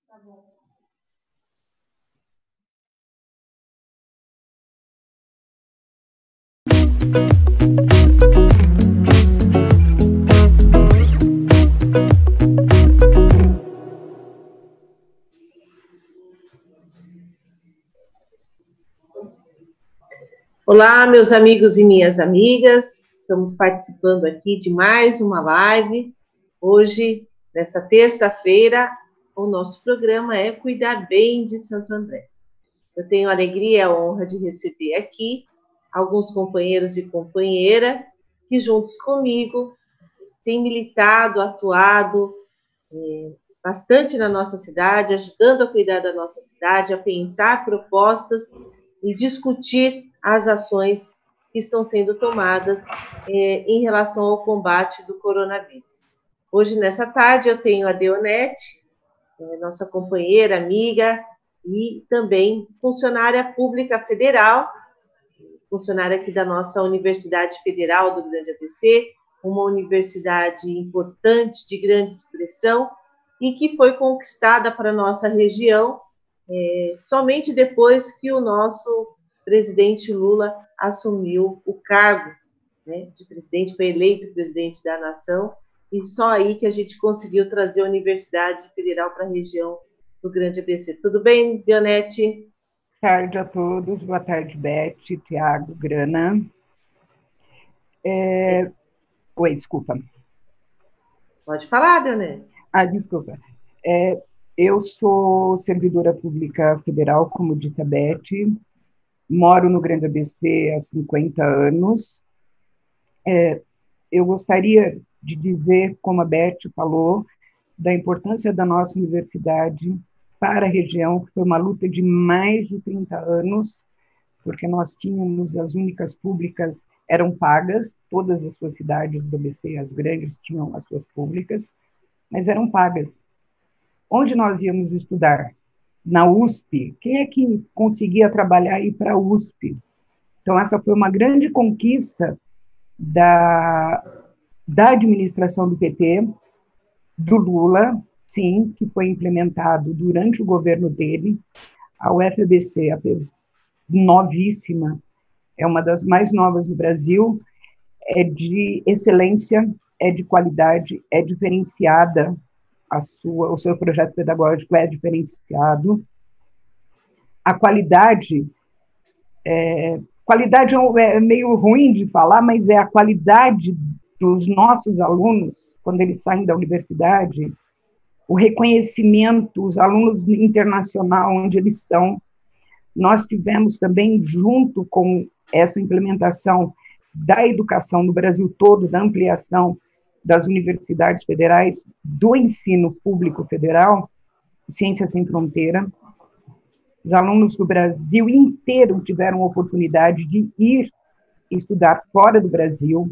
Tá bom. Olá, meus amigos e minhas amigas, estamos participando aqui de mais uma live. Hoje, nesta terça-feira, o nosso programa é Cuidar Bem de Santo André. Eu tenho a alegria e a honra de receber aqui alguns companheiros e companheira que, juntos comigo, têm militado, atuado bastante na nossa cidade, ajudando a cuidar da nossa cidade, a pensar propostas e discutir as ações que estão sendo tomadas em relação ao combate do coronavírus. Hoje, nessa tarde, eu tenho a Deonete, nossa companheira, amiga e também funcionária pública federal, funcionária aqui da nossa Universidade Federal do Grande ABC, uma universidade importante, de grande expressão, e que foi conquistada para a nossa região somente depois que o nosso presidente Lula assumiu o cargo, né, de presidente, foi eleito presidente da nação, e só aí que a gente conseguiu trazer a Universidade Federal para a região do Grande ABC. Tudo bem, Dionete? Boa tarde a todos, boa tarde, Beth, Tiago, Grana. Oi, desculpa. Pode falar, Dionete. Desculpa. Eu sou servidora pública federal, como disse a Beth, moro no Grande ABC há 50 anos. Eu gostaria de dizer, como a Beth falou, da importância da nossa universidade para a região, que foi uma luta de mais de 30 anos, porque nós tínhamos as únicas públicas, eram pagas, todas as suas cidades do ABC, as grandes, tinham as suas públicas, mas eram pagas. Onde nós íamos estudar? Na USP. Quem é que conseguia trabalhar e ir para a USP? Então, essa foi uma grande conquista da administração do PT, do Lula, sim, que foi implementado durante o governo dele. A UFABC, novíssima, é uma das mais novas do Brasil, é de excelência, é de qualidade, é diferenciada, o seu projeto pedagógico é diferenciado. A qualidade é meio ruim de falar, mas é a qualidade dos nossos alunos, quando eles saem da universidade, o reconhecimento, os alunos internacional, onde eles estão. Nós tivemos também, junto com essa implementação da educação no Brasil todo, da ampliação das universidades federais, do ensino público federal, Ciência Sem Fronteira. Os alunos do Brasil inteiro tiveram a oportunidade de ir estudar fora do Brasil,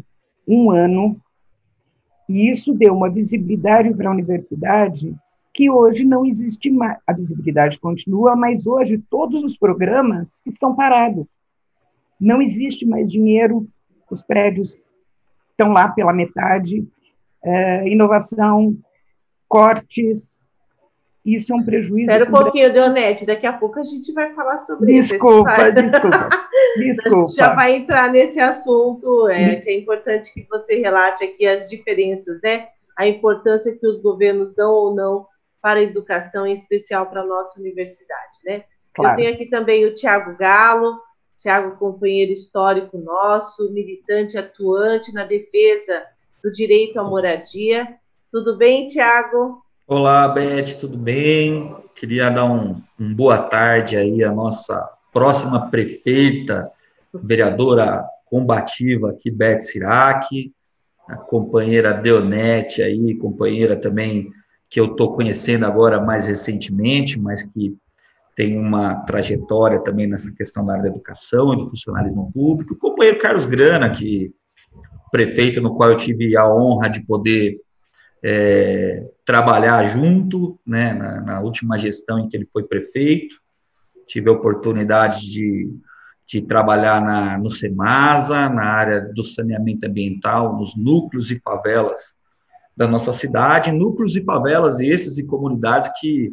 1 ano, e isso deu uma visibilidade para a universidade que hoje não existe mais. A visibilidade continua, mas hoje todos os programas estão parados. Não existe mais dinheiro, os prédios estão lá pela metade, inovação, cortes, isso é um prejuízo. Espera um pouquinho, Deonete, daqui a pouco a gente vai falar sobre isso. Desculpa. A gente já vai entrar nesse assunto, que é importante que você relate aqui as diferenças, né? A importância que os governos dão ou não para a educação, em especial para a nossa universidade, né? Claro. Eu tenho aqui também o Tiago Galo, Tiago, companheiro histórico nosso, militante atuante na defesa do direito à moradia. Tudo bem, Tiago? Olá, Beth, tudo bem? Queria dar um boa tarde aí à nossa próxima prefeita, vereadora combativa aqui, Beth Sirac, a companheira Deonete aí, companheira também que eu estou conhecendo agora mais recentemente, mas que tem uma trajetória também nessa questão da área da educação e do funcionalismo público. O companheiro Carlos Grana, que prefeito no qual eu tive a honra de poder trabalhar junto, né, na última gestão em que ele foi prefeito. Tive a oportunidade de trabalhar no SEMASA, na área do saneamento ambiental, nos núcleos e favelas da nossa cidade, núcleos e favelas esses e comunidades que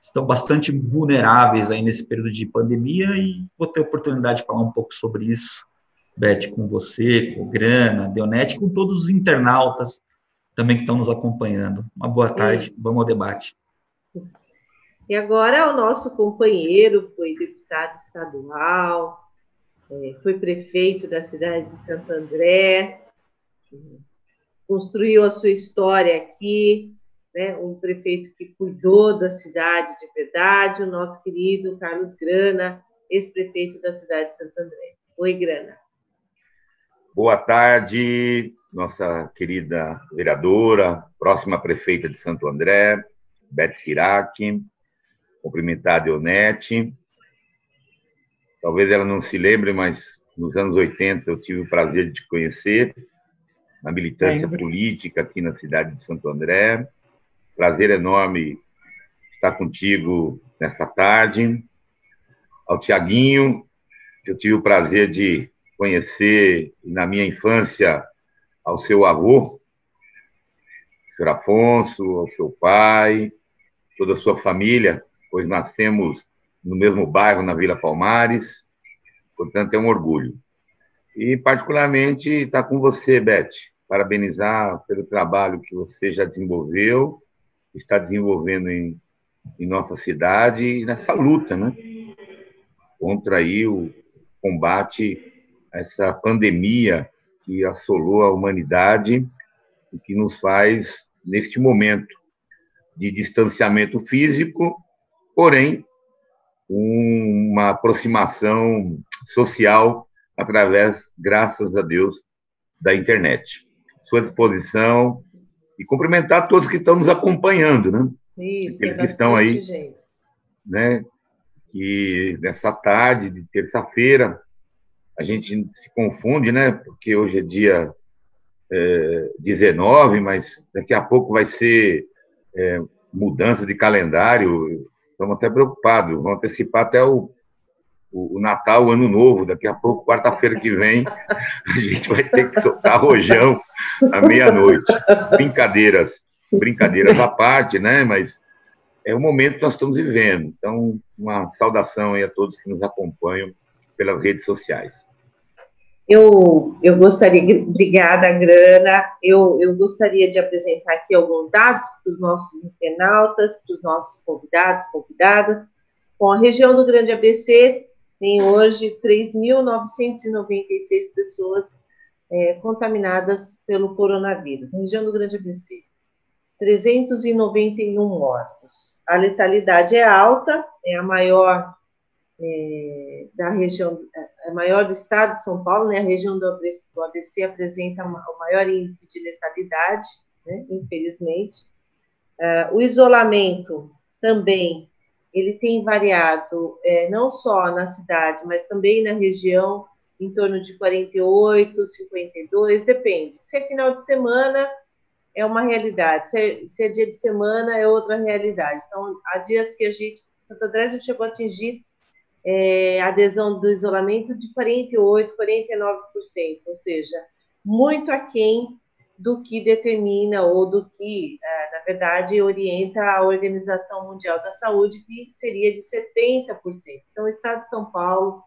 estão bastante vulneráveis aí nesse período de pandemia e vou ter a oportunidade de falar um pouco sobre isso, Beth, com você, com o Grana, Deonete, com todos os internautas também que estão nos acompanhando. Uma boa tarde, vamos ao debate. E agora o nosso companheiro foi deputado estadual, foi prefeito da cidade de Santo André, construiu a sua história aqui, né? Um prefeito que cuidou da cidade de verdade, o nosso querido Carlos Grana, ex-prefeito da cidade de Santo André. Oi, Grana. Boa tarde, nossa querida vereadora, próxima prefeita de Santo André, Beth Sirac, cumprimentar a Deonete. Talvez ela não se lembre, mas nos anos 80 eu tive o prazer de te conhecer, na militância política aqui na cidade de Santo André. Prazer enorme estar contigo nessa tarde. Ao Tiaguinho, que eu tive o prazer de conhecer na minha infância, ao seu avô, Sr. Afonso, ao seu pai, toda a sua família, pois nascemos no mesmo bairro, na Vila Palmares, portanto é um orgulho. E, particularmente, estar com você, Beth, parabenizar pelo trabalho que você já desenvolveu, está desenvolvendo em nossa cidade e nessa luta, né? Contra aí o combate a essa pandemia que assolou a humanidade e que nos faz, neste momento de distanciamento físico, porém, uma aproximação social através, graças a Deus, da internet. À sua disposição e cumprimentar todos que estão nos acompanhando, né? Isso, aqueles que estão aí, gente, né? Que nessa tarde de terça-feira a gente se confunde, né? Porque hoje é dia 19, mas daqui a pouco vai ser mudança de calendário. Estamos até preocupados, vamos antecipar até o Natal, o Ano Novo. Daqui a pouco, quarta-feira que vem, a gente vai ter que soltar rojão à meia-noite. Brincadeiras à parte, né? Mas é o momento que nós estamos vivendo. Então, uma saudação aí a todos que nos acompanham pelas redes sociais. Eu gostaria, obrigada, Grana, eu gostaria de apresentar aqui alguns dados para os nossos internautas, para os nossos convidados, convidadas. Bom, a região do Grande ABC tem hoje 3.996 pessoas contaminadas pelo coronavírus. Na região do Grande ABC, 391 mortos. A letalidade é alta, é a maior da região, a maior do estado de São Paulo, né? A região do ABC apresenta o maior índice de letalidade, né? Infelizmente. O isolamento também, ele tem variado, não só na cidade, mas também na região, em torno de 48, 52, depende. Se é final de semana, é uma realidade. Se é dia de semana, é outra realidade. Então, há dias que Santo André já chegou a atingir adesão do isolamento de 48%, 49%, ou seja, muito aquém do que determina ou do que, na verdade, orienta a Organização Mundial da Saúde, que seria de 70%. Então, o estado de São Paulo,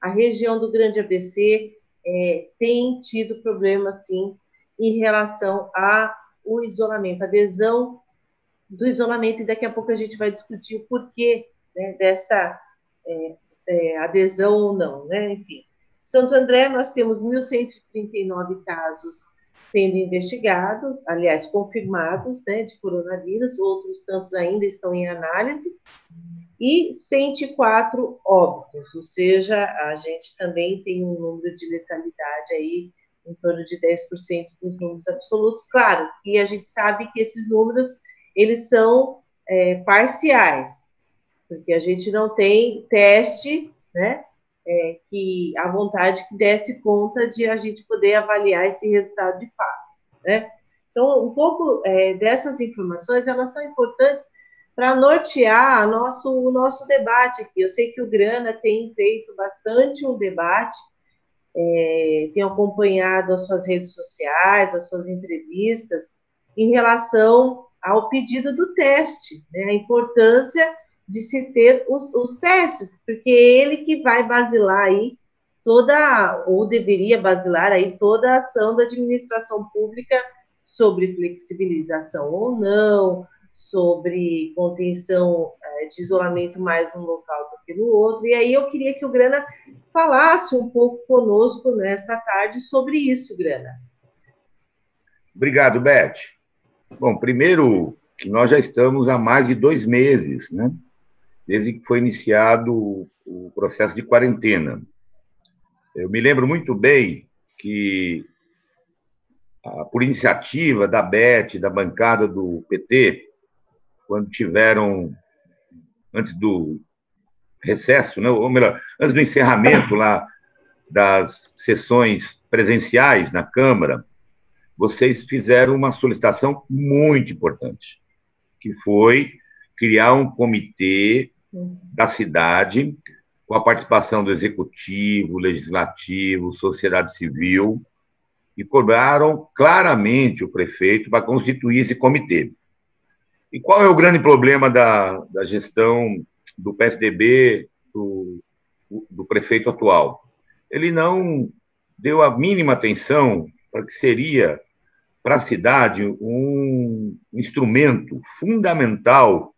a região do Grande ABC, tem tido problemas, sim, em relação ao isolamento, a adesão do isolamento, e daqui a pouco a gente vai discutir o porquê, né, desta adesão ou não, né? Enfim, Santo André, nós temos 1.139 casos sendo investigados, aliás, confirmados, né, de coronavírus, outros tantos ainda estão em análise, e 104 óbitos, ou seja, a gente também tem um número de letalidade aí em torno de 10% dos números absolutos. Claro que a gente sabe que esses números, eles são parciais, porque a gente não tem teste, né, que a vontade que desse conta de a gente poder avaliar esse resultado de fato, né? Então, um pouco dessas informações, elas são importantes para nortear o nosso debate aqui. Eu sei que o Grana tem feito bastante um debate, tem acompanhado as suas redes sociais, as suas entrevistas, em relação ao pedido do teste, né? A importância de se ter os testes, porque é ele que vai basilar aí toda, ou deveria basilar aí toda a ação da administração pública sobre flexibilização ou não, sobre contenção de isolamento mais num local do que no outro. E aí eu queria que o Grana falasse um pouco conosco nesta tarde sobre isso, Grana. Obrigado, Beth. Bom, primeiro, que nós já estamos há mais de 2 meses, né? Desde que foi iniciado o processo de quarentena. Eu me lembro muito bem que, por iniciativa da Beth, da bancada do PT, quando tiveram, antes do recesso, né, ou melhor, antes do encerramento lá das sessões presenciais na Câmara, vocês fizeram uma solicitação muito importante, que foi criar um comitê da cidade, com a participação do Executivo, Legislativo, sociedade civil, e cobraram claramente o prefeito para constituir esse comitê. E qual é o grande problema da gestão do PSDB, do prefeito atual? Ele não deu a mínima atenção para que seria, para a cidade, um instrumento fundamental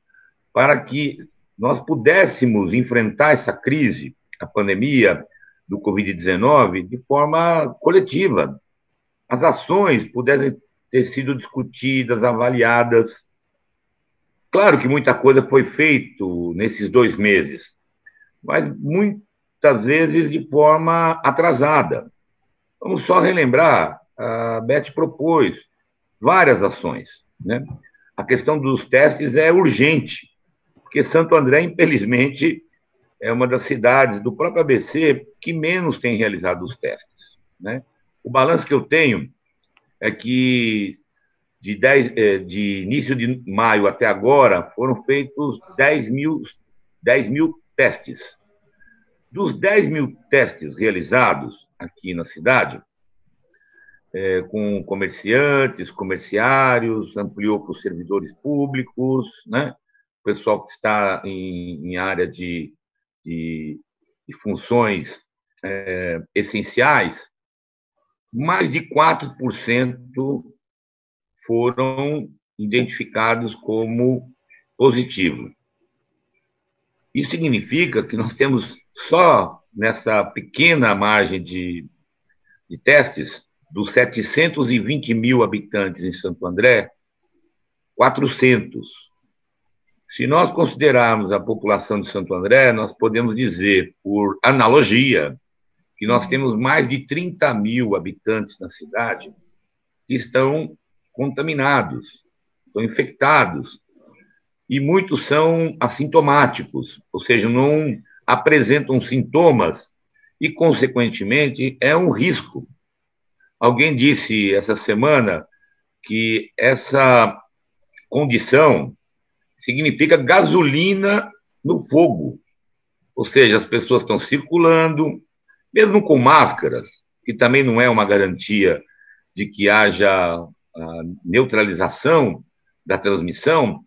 para que nós pudéssemos enfrentar essa crise, a pandemia do Covid-19, de forma coletiva. As ações pudessem ter sido discutidas, avaliadas. Claro que muita coisa foi feita nesses 2 meses, mas muitas vezes de forma atrasada. Vamos só relembrar, a Beth propôs várias ações, né? A questão dos testes é urgente, porque Santo André, infelizmente, é uma das cidades do próprio ABC que menos tem realizado os testes, né? O balanço que eu tenho é que de início de maio até agora foram feitos 10 mil testes. Dos 10 mil testes realizados aqui na cidade, com comerciantes, comerciários, ampliou para os servidores públicos, né? O pessoal que está em área de funções essenciais, mais de 4% foram identificados como positivo. Isso significa que nós temos só nessa pequena margem de testes, dos 720 mil habitantes em Santo André, 400. Se nós considerarmos a população de Santo André, nós podemos dizer, por analogia, que nós temos mais de 30 mil habitantes na cidade que estão contaminados, estão infectados, e muitos são assintomáticos, ou seja, não apresentam sintomas e, consequentemente, é um risco. Alguém disse essa semana que essa condição significa gasolina no fogo, ou seja, as pessoas estão circulando, mesmo com máscaras, que também não é uma garantia de que haja a neutralização da transmissão,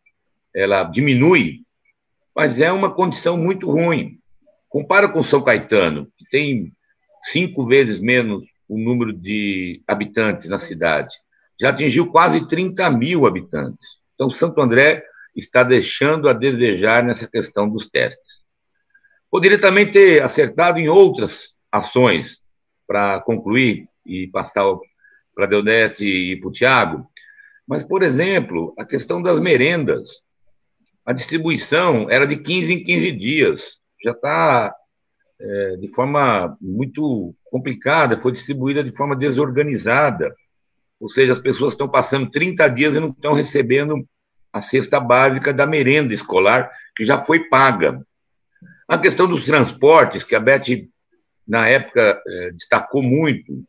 ela diminui, mas é uma condição muito ruim. Compara com São Caetano, que tem 5 vezes menos o número de habitantes na cidade. Já atingiu quase 30 mil habitantes. Então, Santo André está deixando a desejar nessa questão dos testes. Poderia também ter acertado em outras ações, para concluir e passar para a Deodete e para o Tiago, mas, por exemplo, a questão das merendas. A distribuição era de 15 em 15 dias, já está de forma muito complicada, foi distribuída de forma desorganizada, ou seja, as pessoas estão passando 30 dias e não estão recebendo a cesta básica da merenda escolar, que já foi paga. A questão dos transportes, que a Beth, na época, destacou muito,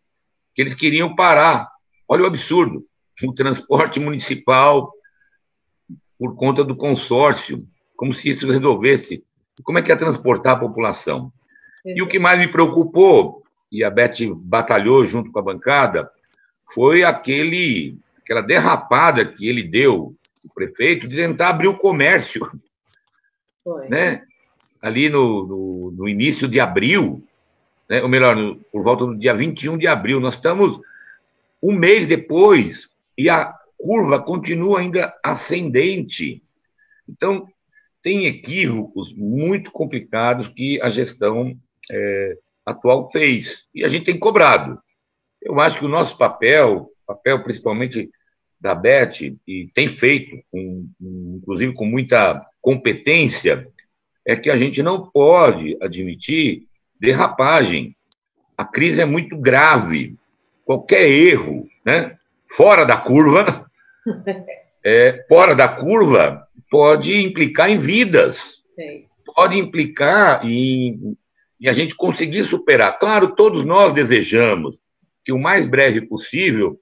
que eles queriam parar. Olha o absurdo, o transporte municipal por conta do consórcio, como se isso resolvesse. Como é que é transportar a população? E o que mais me preocupou, e a Beth batalhou junto com a bancada, foi aquela derrapada que ele deu, o prefeito, de tentar abrir o comércio. né? Ali no início de abril, né? Ou melhor, por volta do dia 21 de abril, nós estamos um mês depois e a curva continua ainda ascendente. Então, tem equívocos muito complicados que a gestão atual fez, e a gente tem cobrado. Eu acho que o nosso papel principalmente da Beth, e tem feito, inclusive com muita competência, é que a gente não pode admitir derrapagem. A crise é muito grave. Qualquer erro, né, fora da curva pode implicar em vidas, pode implicar em a gente conseguir superar. Claro, todos nós desejamos que o mais breve possível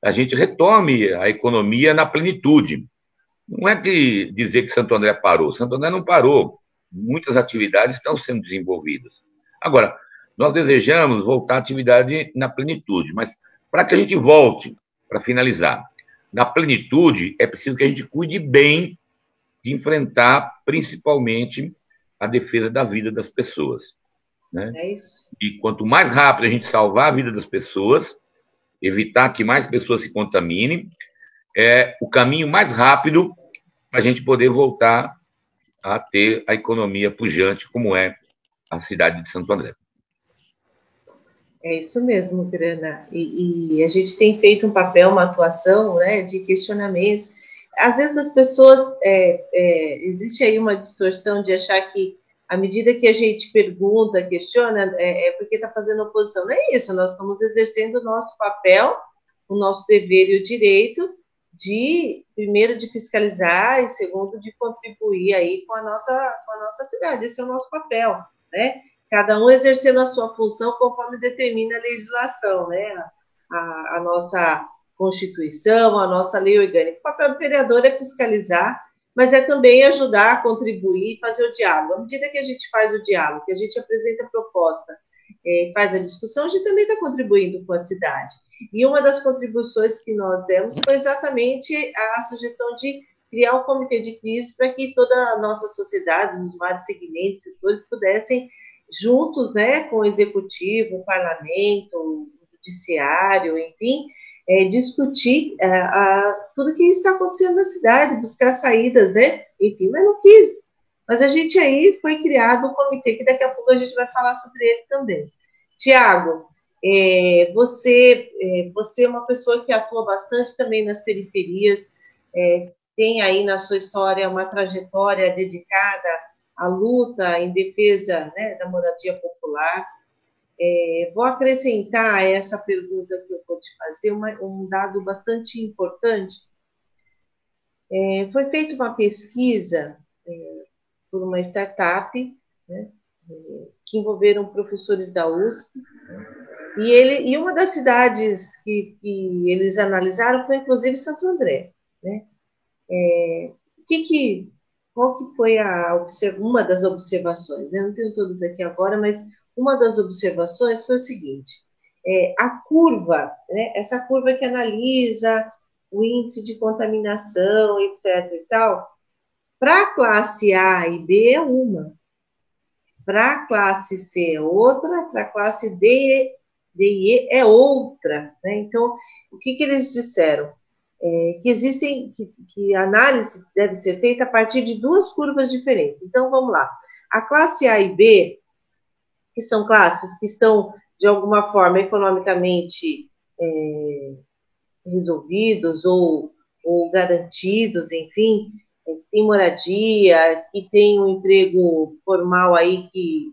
a gente retome a economia na plenitude. Não é que dizer que Santo André parou. Santo André não parou. Muitas atividades estão sendo desenvolvidas. Agora, nós desejamos voltar à atividade na plenitude, mas para que a gente volte, para finalizar, na plenitude é preciso que a gente cuide bem de enfrentar, principalmente, a defesa da vida das pessoas, né? É isso. E quanto mais rápido a gente salvar a vida das pessoas, evitar que mais pessoas se contaminem, é o caminho mais rápido para a gente poder voltar a ter a economia pujante, como é a cidade de Santo André. É isso mesmo, Grana. E a gente tem feito um papel, uma atuação, né, de questionamento. Às vezes as pessoas, existe aí uma distorção de achar que à medida que a gente pergunta, questiona, é porque está fazendo oposição. Não é isso, nós estamos exercendo o nosso papel, o nosso dever e o direito de, primeiro, de fiscalizar e, segundo, de contribuir aí com a nossa cidade. Esse é o nosso papel, né? Cada um exercendo a sua função conforme determina a legislação, né? A nossa Constituição, a nossa lei orgânica. O papel do vereador é fiscalizar, mas é também ajudar, contribuir, fazer o diálogo. À medida que a gente faz o diálogo, que a gente apresenta a proposta, faz a discussão, a gente também está contribuindo com a cidade. E uma das contribuições que nós demos foi exatamente a sugestão de criar um comitê de crise para que toda a nossa sociedade, os vários segmentos, setores, pudessem, juntos, né, com o executivo, o parlamento, o judiciário, enfim, discutir tudo que está acontecendo na cidade, buscar saídas, né? Enfim, mas não quis. Mas a gente aí foi criado um comitê, que daqui a pouco a gente vai falar sobre ele também. Tiago, você é uma pessoa que atua bastante também nas periferias, tem aí na sua história uma trajetória dedicada à luta em defesa, né, da moradia popular. Vou acrescentar a essa pergunta que eu vou te fazer um dado bastante importante. Foi feita uma pesquisa por uma startup, né, que envolveram professores da USP, e uma das cidades que eles analisaram foi, inclusive, Santo André, né? Qual que foi uma das observações? Eu não tenho todas aqui agora, mas uma das observações foi o seguinte: a curva, né, essa curva que analisa o índice de contaminação, etc. e tal, para a classe A e B é uma, para a classe C é outra, para a classe D e E é outra, né? Então, o que eles disseram? Que a análise deve ser feita a partir de duas curvas diferentes. Então, vamos lá. A classe A e B, que são classes que estão, de alguma forma, economicamente resolvidos ou garantidos, enfim, que tem moradia, que tem um emprego formal aí que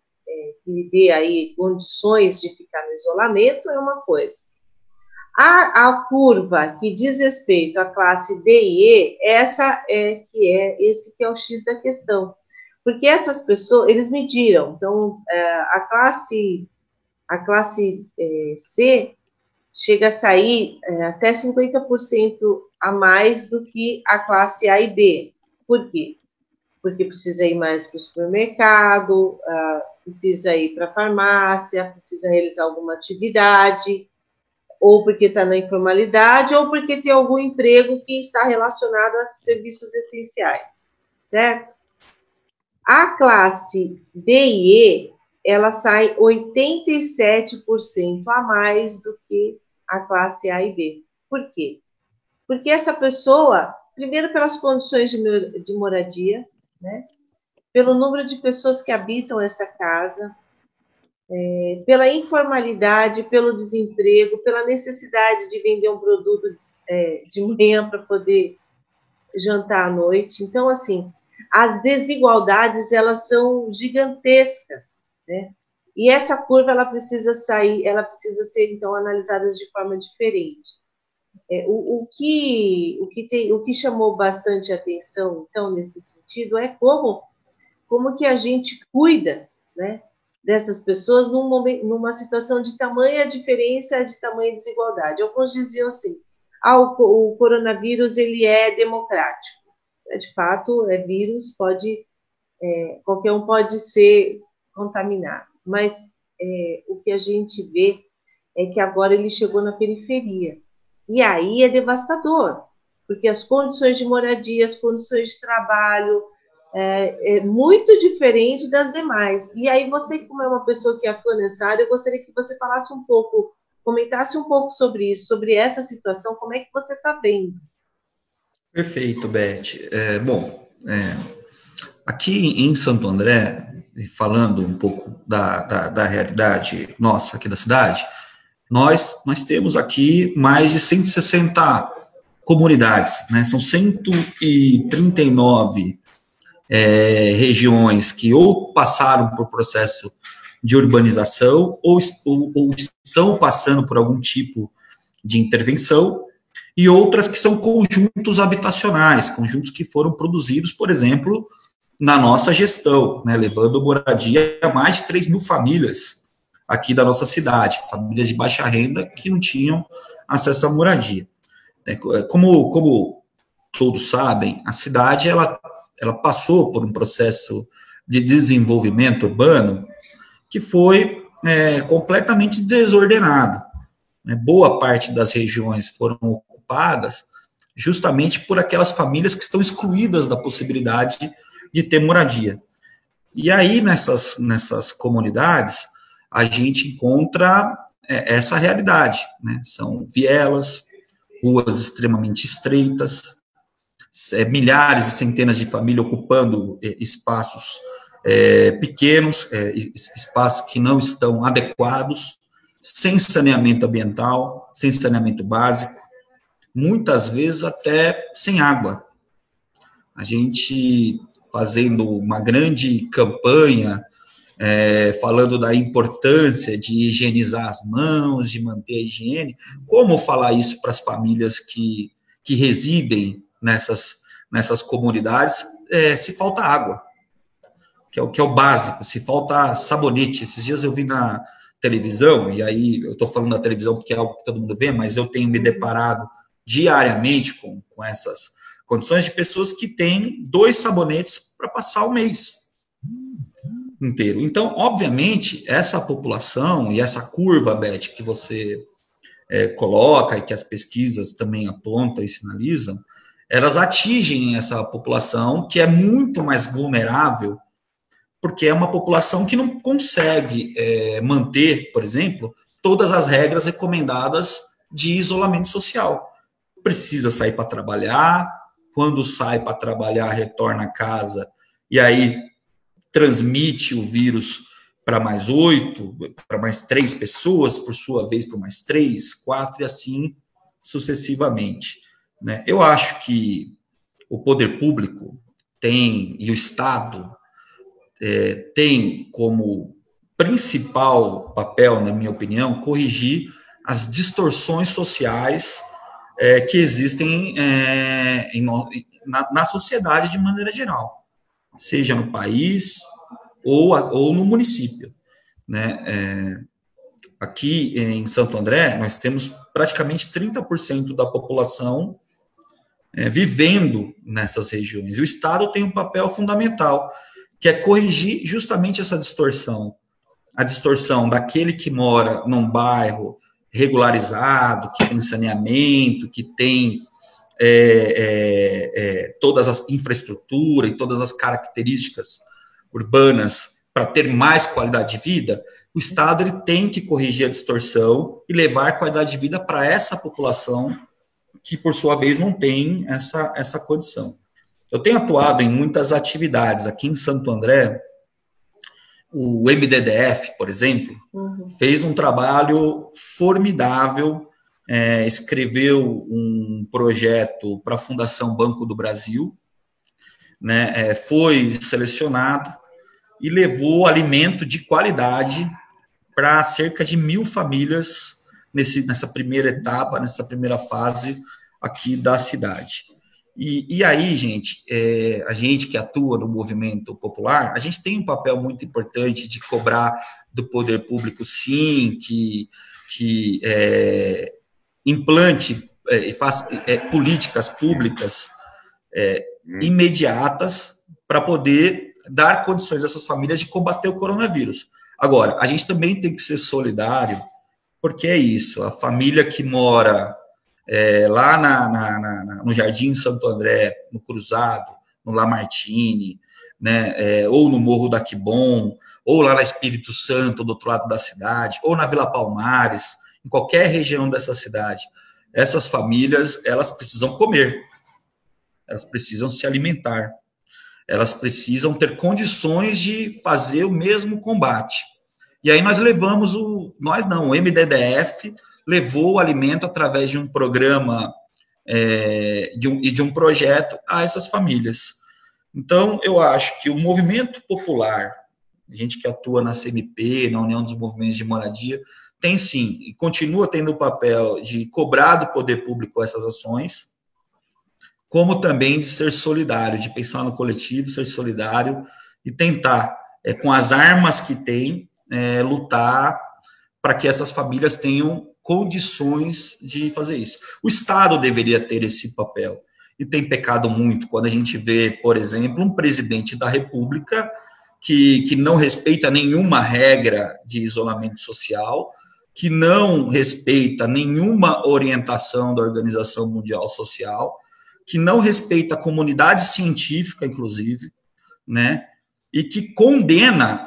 lhe dê aí condições de ficar no isolamento, é uma coisa. A curva que diz respeito à classe D e E, esse que é o X da questão. Porque essas pessoas, eles mediram, então, a classe C chega a sair até 50% a mais do que a classe A e B. Por quê? Porque precisa ir mais para o supermercado, precisa ir para a farmácia, precisa realizar alguma atividade, ou porque está na informalidade, ou porque tem algum emprego que está relacionado a serviços essenciais, certo? A classe D e E, ela sai 87% a mais do que a classe A e B. Por quê? Porque essa pessoa, primeiro pelas condições de moradia, né? Pelo número de pessoas que habitam essa casa, pela informalidade, pelo desemprego, pela necessidade de vender um produto de manhã para poder jantar à noite. Então, assim, as desigualdades, elas são gigantescas, né? E essa curva, ela precisa ser, então, analisada de forma diferente. O que chamou bastante atenção, então, nesse sentido, é como que a gente cuida, né, dessas pessoas numa situação de tamanha diferença, de tamanha desigualdade. Alguns diziam assim, o coronavírus ele é democrático. De fato, é vírus, qualquer um pode ser contaminado. Mas o que a gente vê é que agora ele chegou na periferia. E aí é devastador, porque as condições de moradia, as condições de trabalho, é muito diferente das demais. E aí você, como é uma pessoa que atua nessa área, eu gostaria que você falasse um pouco, comentasse um pouco sobre isso, sobre essa situação, como é que você está vendo? Perfeito, Beth. Aqui em Santo André, falando um pouco da realidade nossa aqui da cidade, nós temos aqui mais de 160 comunidades, né? São 139 regiões que ou passaram por processo de urbanização ou estão passando por algum tipo de intervenção, e outras que são conjuntos habitacionais, conjuntos que foram produzidos, por exemplo, na nossa gestão, né, levando moradia a mais de 3 mil famílias aqui da nossa cidade, famílias de baixa renda que não tinham acesso à moradia. Como todos sabem, a cidade ela passou por um processo de desenvolvimento urbano que foi completamente desordenado. Né? Boa parte das regiões foram ocupadas justamente por aquelas famílias que estão excluídas da possibilidade de ter moradia. E aí, nessas comunidades, a gente encontra essa realidade, né? São vielas, ruas extremamente estreitas, milhares e centenas de famílias ocupando espaços pequenos, espaços que não estão adequados, sem saneamento ambiental, sem saneamento básico, muitas vezes até sem água. A gente fazendo uma grande campanha, falando da importância de higienizar as mãos, de manter a higiene. Como falar isso para as famílias que residem nessas comunidades se falta água, que é o básico, se falta sabonete. Esses dias eu vi na televisão, e aí eu estou falando da televisão porque é algo que todo mundo vê, mas eu tenho me deparado diariamente com essas condições de pessoas que têm 2 sabonetes para passar o mês inteiro. Então, obviamente, essa população e essa curva, Beth, que você coloca e que as pesquisas também apontam e sinalizam, elas atingem essa população que é muito mais vulnerável, porque é uma população que não consegue manter, por exemplo, todas as regras recomendadas de isolamento social. Precisa sair para trabalhar, quando sai para trabalhar, retorna a casa, e aí transmite o vírus para mais 8, para mais 3 pessoas, por sua vez, para mais 3, 4, e assim sucessivamente. Né? Eu acho que o poder público tem, e o Estado tem como principal papel, na minha opinião, corrigir as distorções sociais que existem na sociedade de maneira geral, seja no país ou no município. Né? Aqui em Santo André, nós temos praticamente 30% da população vivendo nessas regiões. E o Estado tem um papel fundamental, que é corrigir justamente essa distorção. A distorção daquele que mora num bairro regularizado, que tem saneamento, que tem todas as infraestrutura e todas as características urbanas para ter mais qualidade de vida, o Estado ele tem que corrigir a distorção e levar qualidade de vida para essa população que, por sua vez, não tem essa condição. Eu tenho atuado em muitas atividades. Aqui em Santo André, o MDDF, por exemplo, fez um trabalho formidável, escreveu um projeto para a Fundação Banco do Brasil, né, foi selecionado e levou alimento de qualidade para cerca de 1.000 famílias nessa primeira etapa, nessa primeira fase aqui da cidade. E aí, gente, a gente que atua no movimento popular, a gente tem um papel muito importante de cobrar do poder público, sim, que implante e faça políticas públicas imediatas para poder dar condições a essas famílias de combater o coronavírus. Agora, a gente também tem que ser solidário, porque é isso, a família que mora lá no Jardim Santo André, no Cruzado, no Lamartine, né, ou no Morro da Quibon, ou lá na Espírito Santo, do outro lado da cidade, ou na Vila Palmares, em qualquer região dessa cidade, essas famílias, elas precisam comer, elas precisam se alimentar, elas precisam ter condições de fazer o mesmo combate. E aí nós levamos o MDDF levou o alimento através de um programa e de um projeto a essas famílias. Então, eu acho que o movimento popular, a gente que atua na CMP, na União dos Movimentos de Moradia, tem sim, e continua tendo o papel de cobrar do poder público essas ações, como também de ser solidário, de pensar no coletivo, ser solidário e tentar, com as armas que tem, lutar para que essas famílias tenham condições de fazer isso. O Estado deveria ter esse papel, e tem pecado muito quando a gente vê, por exemplo, um presidente da República que não respeita nenhuma regra de isolamento social, que não respeita nenhuma orientação da Organização Mundial Social, que não respeita a comunidade científica, inclusive, né, e que condena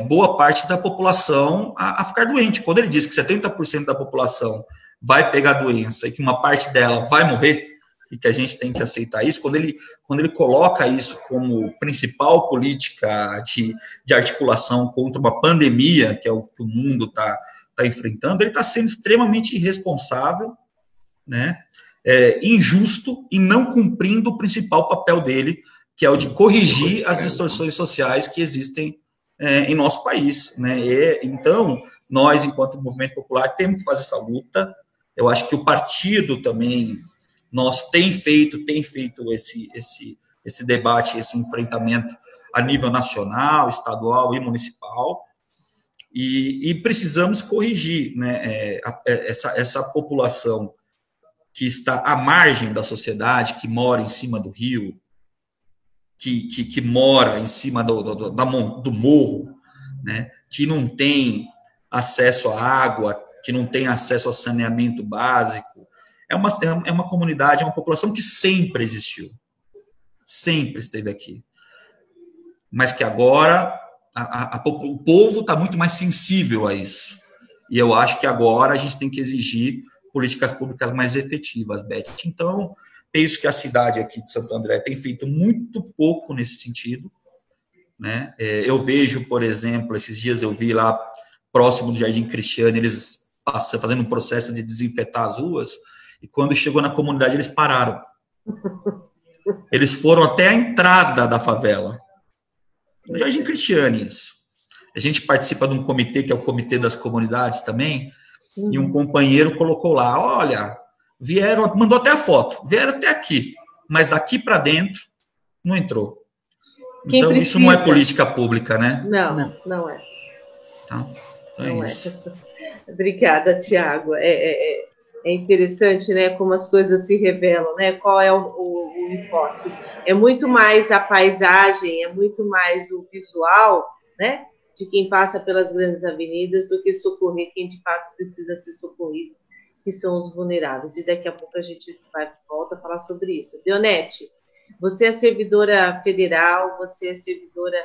boa parte da população a ficar doente. Quando ele diz que 70% da população vai pegar doença e que uma parte dela vai morrer, e que a gente tem que aceitar isso, quando ele coloca isso como principal política de articulação contra uma pandemia, que é o que o mundo está enfrentando, ele está sendo extremamente irresponsável, né, injusto e não cumprindo o principal papel dele, que é o de corrigir as distorções sociais que existem em nosso país, né? Então, nós, enquanto movimento popular, temos que fazer essa luta. Eu acho que o partido também nosso tem feito esse debate, esse enfrentamento a nível nacional, estadual e municipal, e precisamos corrigir, né, essa população que está à margem da sociedade, que mora em cima do rio, que mora em cima do morro, né, que não tem acesso à água, que não tem acesso a saneamento básico. É uma comunidade, é uma população que sempre existiu, sempre esteve aqui, mas que agora o povo está muito mais sensível a isso. E eu acho que agora a gente tem que exigir políticas públicas mais efetivas, Beth. Então, penso que a cidade aqui de Santo André tem feito muito pouco nesse sentido, né? Eu vejo, por exemplo, esses dias eu vi lá próximo do Jardim Cristiano, eles fazendo um processo de desinfetar as ruas, e quando chegou na comunidade eles pararam. Eles foram até a entrada da favela. No Jardim Cristiano, isso. A gente participa de um comitê, que é o Comitê das Comunidades também, e um companheiro colocou lá, olha, vieram, mandou até a foto, vieram até aqui, mas daqui para dentro não entrou. Então, isso não é política pública, né? Não é. Então é isso. Obrigada, Tiago. É interessante, né, como as coisas se revelam, né? Qual é o enfoque? É muito mais a paisagem, é muito mais o visual, né, de quem passa pelas grandes avenidas do que socorrer quem de fato precisa ser socorrido, que são os vulneráveis. E daqui a pouco a gente volta a falar sobre isso. Deonete, você é servidora federal, você é servidora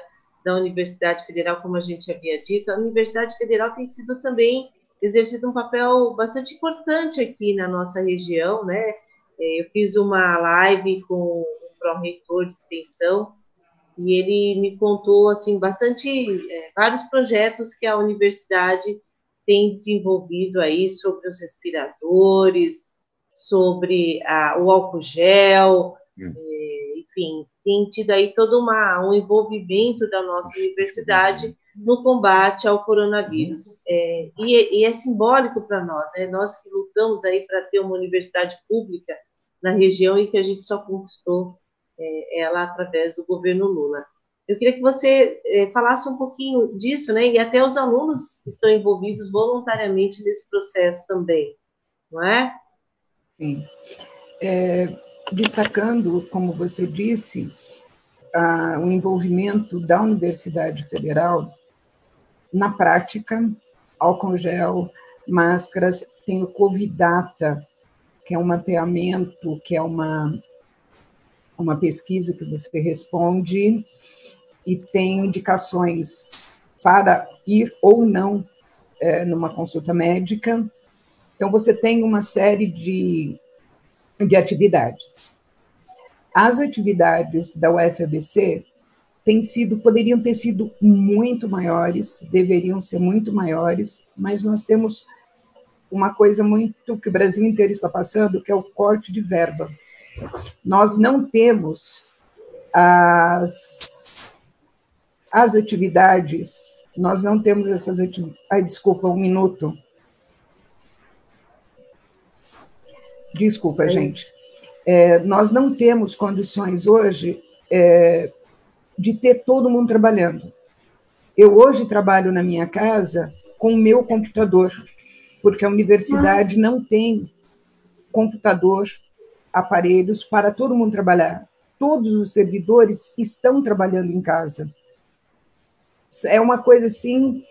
da Universidade Federal, como a gente havia dito. A Universidade Federal tem sido também exercido um papel bastante importante aqui na nossa região, né? Eu fiz uma live com o pró-reitor de extensão e ele me contou assim vários projetos que a universidade tem desenvolvido aí sobre os respiradores, sobre o álcool gel, enfim, tem tido aí todo um envolvimento da nossa universidade no combate ao coronavírus. E é simbólico para nós, né? Nós que lutamos aí para ter uma universidade pública na região e que a gente só conquistou ela através do governo Lula. Eu queria que você falasse um pouquinho disso, né? E até os alunos estão envolvidos voluntariamente nesse processo também, não é? Sim. Destacando, como você disse, o envolvimento da Universidade Federal na prática, álcool gel, máscaras, tem o Covidata, que é um mapeamento, que é uma pesquisa que você responde e tem indicações para ir ou não numa consulta médica. Então, você tem uma série de atividades. As atividades da UFABC poderiam ter sido muito maiores, deveriam ser muito maiores, mas nós temos uma coisa muito que o Brasil inteiro está passando, que é o corte de verba. Nós não temos as atividades, nós não temos essas atividades. Desculpa, um minuto. Desculpa, gente. Nós não temos condições hoje de ter todo mundo trabalhando. Eu hoje trabalho na minha casa com o meu computador, porque a universidade não tem computador, aparelhos para todo mundo trabalhar. Todos os servidores estão trabalhando em casa. É uma coisa assim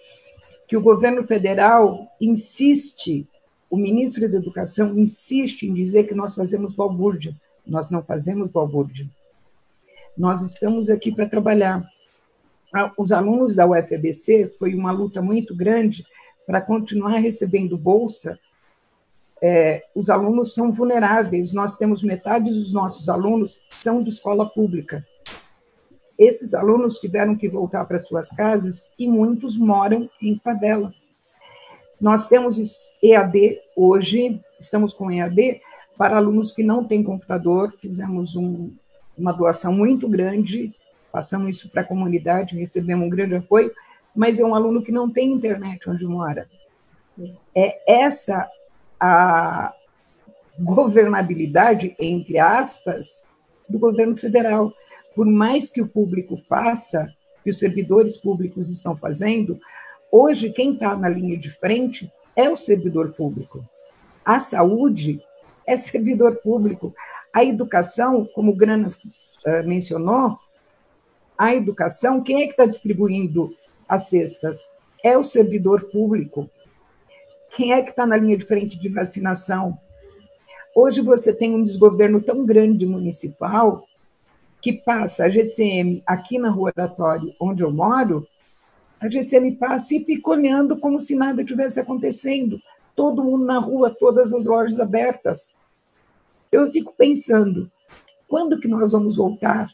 que o governo federal insiste, o ministro da Educação insiste em dizer que nós fazemos balbúrdia. Nós não fazemos balbúrdia. Nós estamos aqui para trabalhar. Os alunos da UFABC, foi uma luta muito grande para continuar recebendo bolsa. Os alunos são vulneráveis, nós temos metade dos nossos alunos são de escola pública. Esses alunos tiveram que voltar para suas casas e muitos moram em favelas. Nós temos EAD hoje, estamos com EAD para alunos que não têm computador, fizemos uma doação muito grande, passamos isso para a comunidade, recebemos um grande apoio, mas é um aluno que não tem internet onde mora. É essa a governabilidade, entre aspas, do governo federal. Por mais que o público faça, que os servidores públicos estão fazendo, hoje quem está na linha de frente é o servidor público. A saúde é servidor público. A educação, como o Granas mencionou, a educação, quem é que está distribuindo as cestas? É o servidor público. Quem é que está na linha de frente de vacinação? Hoje você tem um desgoverno tão grande municipal que passa a GCM aqui na Rua Oratório, onde eu moro, a GCM passa e fica olhando como se nada tivesse acontecendo. Todo mundo na rua, todas as lojas abertas. Eu fico pensando, quando que nós vamos voltar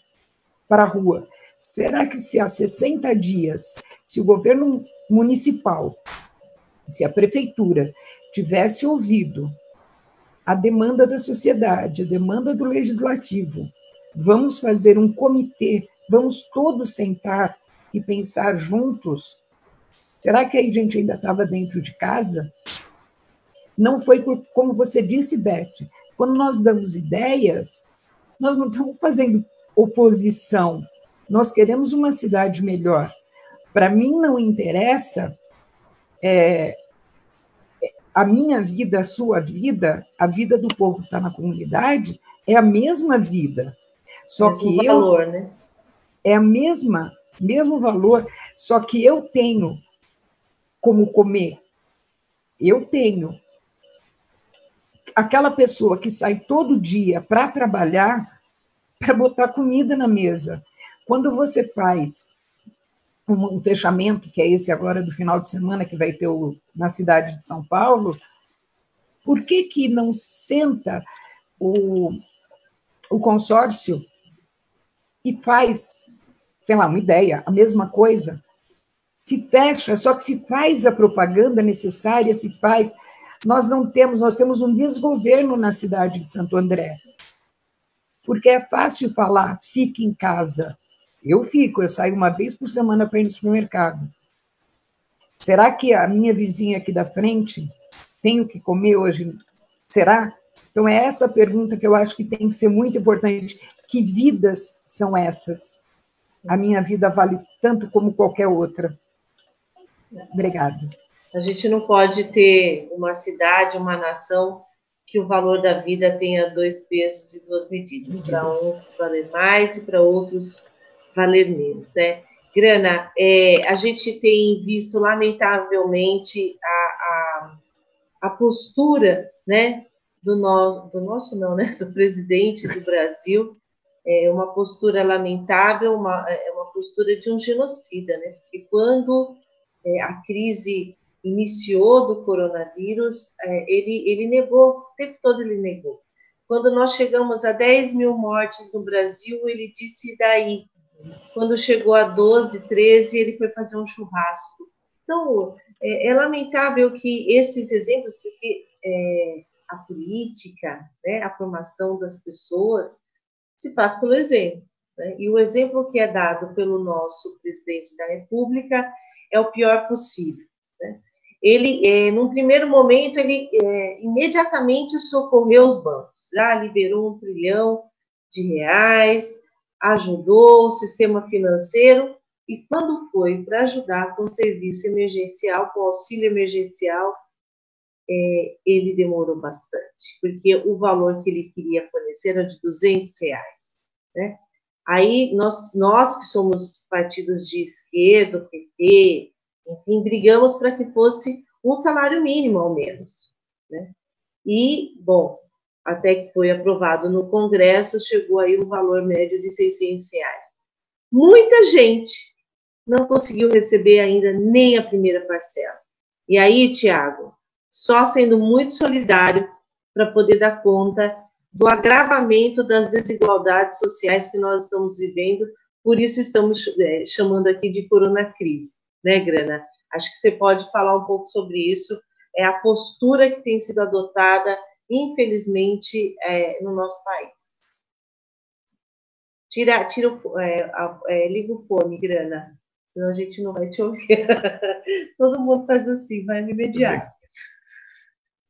para a rua? Será que se há 60 dias, se o governo municipal, se a prefeitura tivesse ouvido a demanda da sociedade, a demanda do legislativo, vamos fazer um comitê, vamos todos sentar e pensar juntos, será que a gente ainda estava dentro de casa? Não foi como você disse, Beth, quando nós damos ideias, nós não estamos fazendo oposição, nós queremos uma cidade melhor. Para mim não interessa a minha vida, a sua vida, a vida do povo que está na comunidade, é a mesma vida. Só que valor, né? É a mesmo valor, só que eu tenho como comer. Eu tenho. Aquela pessoa que sai todo dia para trabalhar, para botar comida na mesa. Quando você faz um fechamento, que é esse agora do final de semana, que vai ter na cidade de São Paulo, por que não senta o consórcio e faz, sei lá, uma ideia, a mesma coisa? Se fecha, só que se faz a propaganda necessária, se faz. Nós temos um desgoverno na cidade de Santo André, porque é fácil falar, fique em casa. Eu saio uma vez por semana para ir no supermercado. Será que a minha vizinha aqui da frente tem o que comer hoje? Será? Então, é essa pergunta que eu acho que tem que ser muito importante. Que vidas são essas? A minha vida vale tanto como qualquer outra. Obrigada. A gente não pode ter uma cidade, uma nação, que o valor da vida tenha 2 pesos e 2 medidas. Para uns valer mais e para outros valer menos, né? Grana, a gente tem visto, lamentavelmente, a postura, né, do presidente do Brasil, uma postura lamentável, uma postura de um genocida, né? Porque quando a crise iniciou do coronavírus, ele negou, o tempo todo ele negou. Quando nós chegamos a 10 mil mortes no Brasil, ele disse daí. Quando chegou a 12, 13, ele foi fazer um churrasco. Então, é lamentável que esses exemplos, porque a política, né, a formação das pessoas, se faz pelo exemplo. Né? E o exemplo que é dado pelo nosso presidente da República é o pior possível. Né? Ele, num primeiro momento, ele imediatamente socorreu os bancos. Já liberou R$1 trilhão, ajudou o sistema financeiro, e quando foi para ajudar com o serviço emergencial, com o auxílio emergencial, ele demorou bastante, porque o valor que ele queria fornecer era de R$200. Né? Aí nós que somos partidos de esquerda, PT, enfim, brigamos para que fosse um salário mínimo, ao menos. Né? E, bom, até que foi aprovado no Congresso, chegou aí um valor médio de R$600. Muita gente não conseguiu receber ainda nem a primeira parcela. E aí, Tiago, só sendo muito solidário para poder dar conta do agravamento das desigualdades sociais que nós estamos vivendo, por isso estamos chamando aqui de coronacrise, né, Grana? Acho que você pode falar um pouco sobre isso, a postura que tem sido adotada, infelizmente, no nosso país. Liga o fone, Grana, senão a gente não vai te ouvir. Todo mundo faz assim, vai me mediar.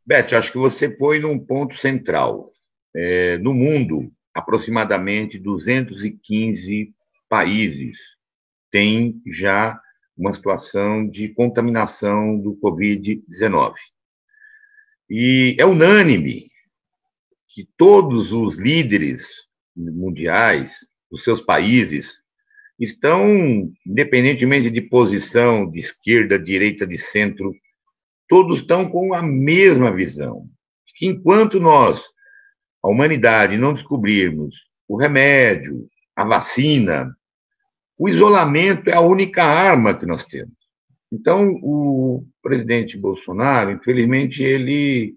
Beth, acho que você foi num ponto central. No mundo, aproximadamente 215 países têm já uma situação de contaminação do Covid-19. E é unânime que todos os líderes mundiais dos seus países estão, independentemente de posição, de esquerda, direita, de centro, todos estão com a mesma visão. Que enquanto nós, a humanidade, não descobrirmos o remédio, a vacina, o isolamento é a única arma que nós temos. Então, o presidente Bolsonaro, infelizmente, ele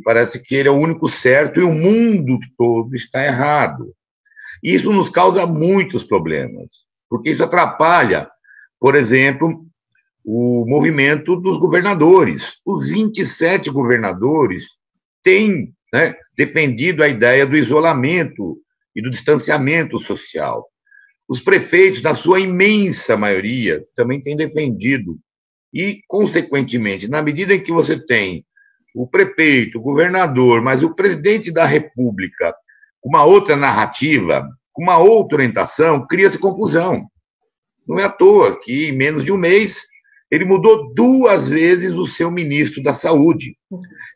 parece que ele é o único certo e o mundo todo está errado. Isso nos causa muitos problemas, porque isso atrapalha, por exemplo, o movimento dos governadores. Os 27 governadores têm, né, defendido a ideia do isolamento e do distanciamento social. Os prefeitos, na sua imensa maioria, também têm defendido. E, consequentemente, na medida em que você tem o prefeito, o governador, mas o presidente da República com uma outra narrativa, com uma outra orientação, cria-se confusão. Não é à toa que, em menos de um mês, ele mudou 2 vezes o seu ministro da Saúde.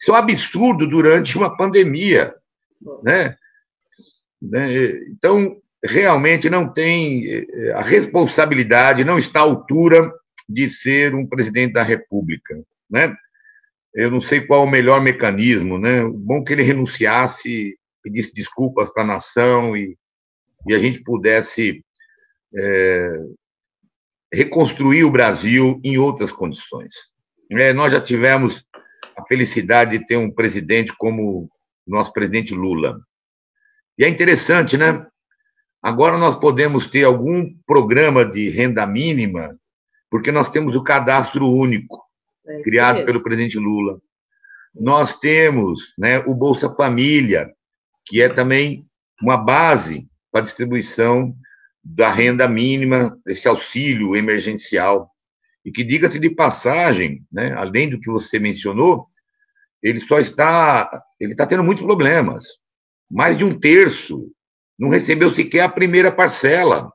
Isso é um absurdo durante uma pandemia. Né? Então, realmente não tem a responsabilidade, não está à altura de ser um presidente da República. Né? Eu não sei qual é o melhor mecanismo. Né? Bom que ele renunciasse, pedisse desculpas para a nação e a gente pudesse reconstruir o Brasil em outras condições. Nós já tivemos a felicidade de ter um presidente como o nosso presidente Lula. E é interessante, né? Agora nós podemos ter algum programa de renda mínima, porque nós temos o cadastro único, criado pelo presidente Lula. Nós temos, né, o Bolsa Família, que é também uma base para a distribuição da renda mínima, desse auxílio emergencial. E que, diga-se de passagem, né, além do que você mencionou, ele está tendo muitos problemas. Mais de um terço não recebeu sequer a primeira parcela.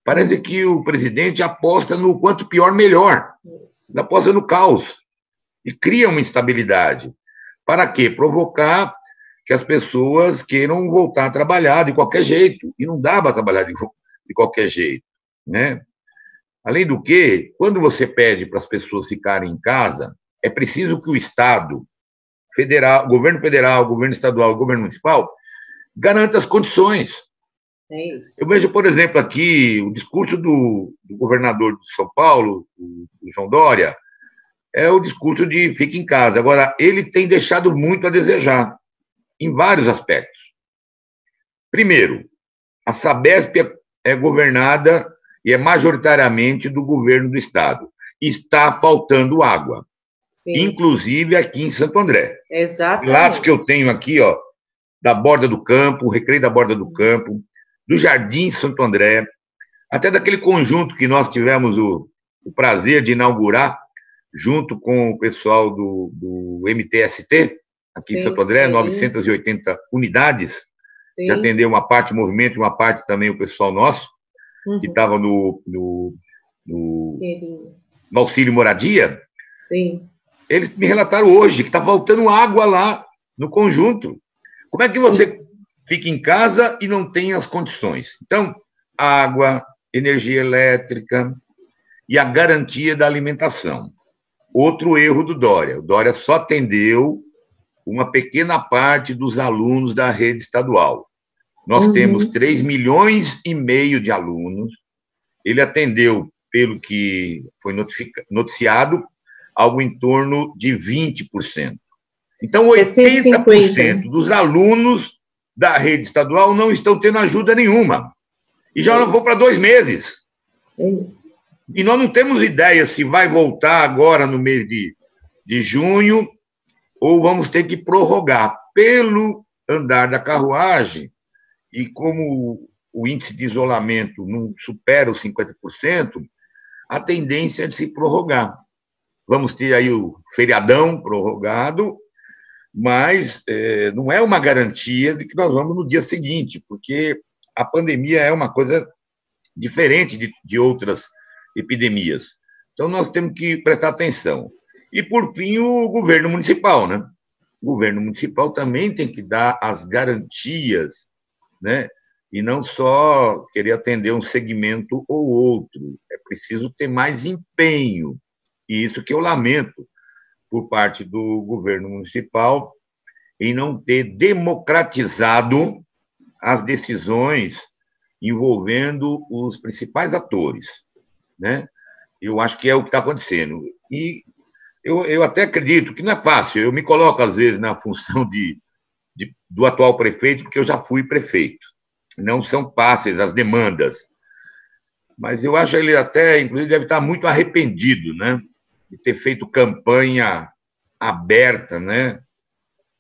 Parece que o presidente aposta no quanto pior, melhor. Ele aposta no caos. E cria uma instabilidade. Para quê? Provocar que as pessoas queiram voltar a trabalhar de qualquer jeito. E não dá para trabalhar de qualquer jeito, né? Além do que, quando você pede para as pessoas ficarem em casa, é preciso que o Estado, federal, governo estadual, governo municipal, garanta as condições. É isso. Eu vejo, por exemplo, aqui o discurso do governador de São Paulo, o João Dória, é o discurso de fique em casa. Agora, ele tem deixado muito a desejar, em vários aspectos. Primeiro, a Sabesp é governada e é majoritariamente do governo do Estado. Está faltando água. Sim. Inclusive aqui em Santo André. Exatamente. Relatos que eu tenho aqui, ó, da Borda do Campo, Recreio da Borda do Campo, do Jardim Santo André, até daquele conjunto que nós tivemos o prazer de inaugurar, junto com o pessoal do MTST, aqui em Santo André, 980 unidades, que atendeu uma parte do movimento e uma parte também o pessoal nosso, que estava no auxílio moradia. Sim. Eles me relataram hoje que está faltando água lá no conjunto. Como é que você fica em casa e não tem as condições? Então, água, energia elétrica e a garantia da alimentação. Outro erro do Dória. O Dória só atendeu uma pequena parte dos alunos da rede estadual. Nós temos 3,5 milhões de alunos. Ele atendeu, pelo que foi noticiado, algo em torno de 20%. Então, 80% dos alunos da rede estadual não estão tendo ajuda nenhuma. E já não vão para 2 meses. E nós não temos ideia se vai voltar agora no mês de junho ou vamos ter que prorrogar. Pelo andar da carruagem, e como o índice de isolamento não supera os 50%, a tendência é de se prorrogar. Vamos ter aí o feriadão prorrogado, mas não é uma garantia de que nós vamos no dia seguinte, porque a pandemia é uma coisa diferente de outras epidemias. Então, nós temos que prestar atenção. E, por fim, o governo municipal, né? O governo municipal também tem que dar as garantias, né? E não só querer atender um segmento ou outro. É preciso ter mais empenho. E isso que eu lamento por parte do governo municipal em não ter democratizado as decisões envolvendo os principais atores, né? Eu acho que é o que está acontecendo. E eu até acredito que não é fácil. Eu me coloco, às vezes, na função do atual prefeito, porque eu já fui prefeito. Não são fáceis as demandas. Mas eu acho que ele até, inclusive, deve estar muito arrependido, né? De ter feito campanha aberta, né?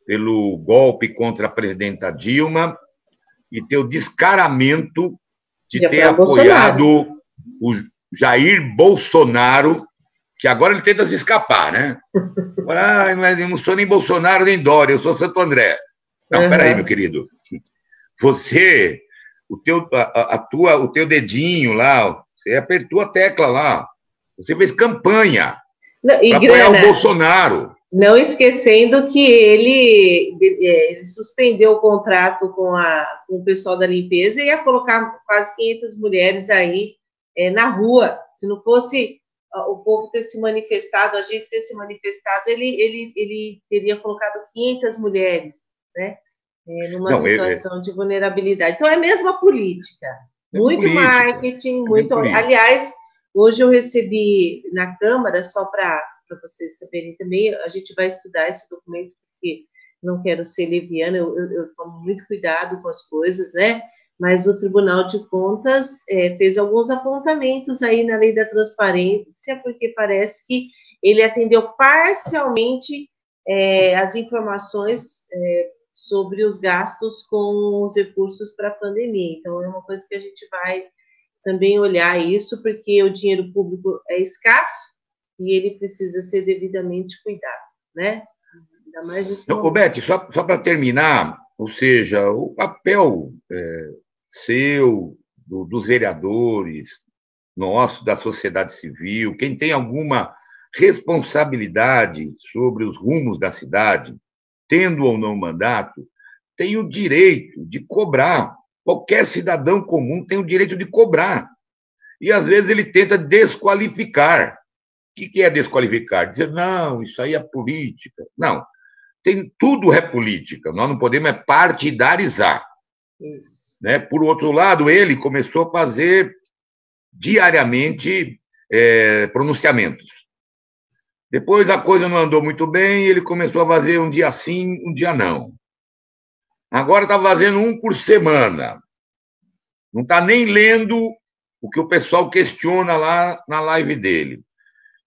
Pelo golpe contra a presidenta Dilma e ter o descaramento de ter apoiado o Jair Bolsonaro, que agora ele tenta se escapar, né? Eu não sou nem Bolsonaro nem Dória, eu sou Santo André. Não, peraí, meu querido. Você, o teu dedinho lá, você apertou a tecla lá. Você fez campanha para apoiar o Bolsonaro. Não esquecendo que ele suspendeu o contrato com o pessoal da limpeza e ia colocar quase 500 mulheres aí na rua. Se não fosse o povo ter se manifestado, a gente ter se manifestado, ele teria colocado 500 mulheres, né? Numa situação de vulnerabilidade. Então, é mesmo a política. Muito política, marketing, muito... Política. Aliás, Hoje eu recebi na Câmara, só para vocês saberem também, a gente vai estudar esse documento, porque não quero ser leviana, eu tomo muito cuidado com as coisas, né? Mas o Tribunal de Contas fez alguns apontamentos aí na lei da transparência, porque parece que ele atendeu parcialmente as informações sobre os gastos com os recursos para a pandemia. Então, é uma coisa que a gente vai também olhar isso, porque o dinheiro público é escasso e ele precisa ser devidamente cuidado, né? Ainda mais nesse momento. Ô, Beth, só para terminar, ou seja, o papel seu, dos vereadores, nosso, da sociedade civil, quem tem alguma responsabilidade sobre os rumos da cidade, tendo ou não mandato, tem o direito de cobrar. Qualquer cidadão comum tem o direito de cobrar. E, às vezes, ele tenta desqualificar. O que é desqualificar? Dizer, não, isso aí é política. Não, tudo é política. Nós não podemos partidarizar. Isso. Né? Por outro lado, ele começou a fazer diariamente pronunciamentos. Depois a coisa não andou muito bem, ele começou a fazer um dia sim, um dia não. Agora está fazendo um por semana. Não está nem lendo o que o pessoal questiona lá na live dele.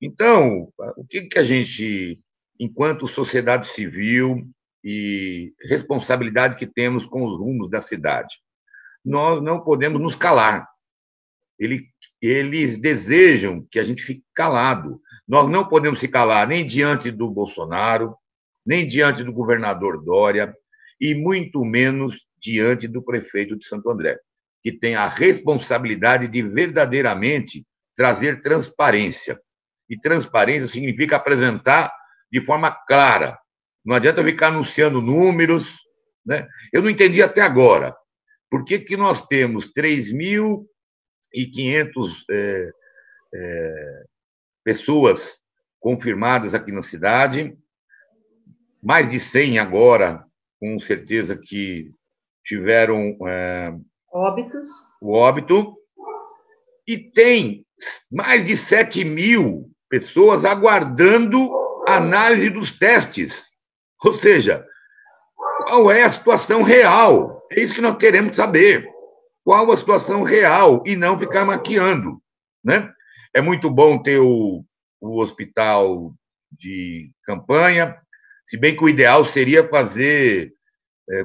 Então, o que a gente, enquanto sociedade civil e responsabilidade que temos com os rumos da cidade, nós não podemos nos calar. Eles desejam que a gente fique calado. Nós não podemos se calar nem diante do Bolsonaro, nem diante do governador Dória, e muito menos diante do prefeito de Santo André, que tem a responsabilidade de verdadeiramente trazer transparência. E transparência significa apresentar de forma clara. Não adianta ficar anunciando números, né? Eu não entendi até agora por que nós temos 3.500 pessoas confirmadas aqui na cidade, mais de 100 agora, com certeza que tiveram o óbito, e tem mais de 7.000 pessoas aguardando análise dos testes. Ou seja, qual é a situação real? É isso que nós queremos saber. Qual a situação real e não ficar maquiando, né? É muito bom ter o hospital de campanha, se bem que o ideal seria fazer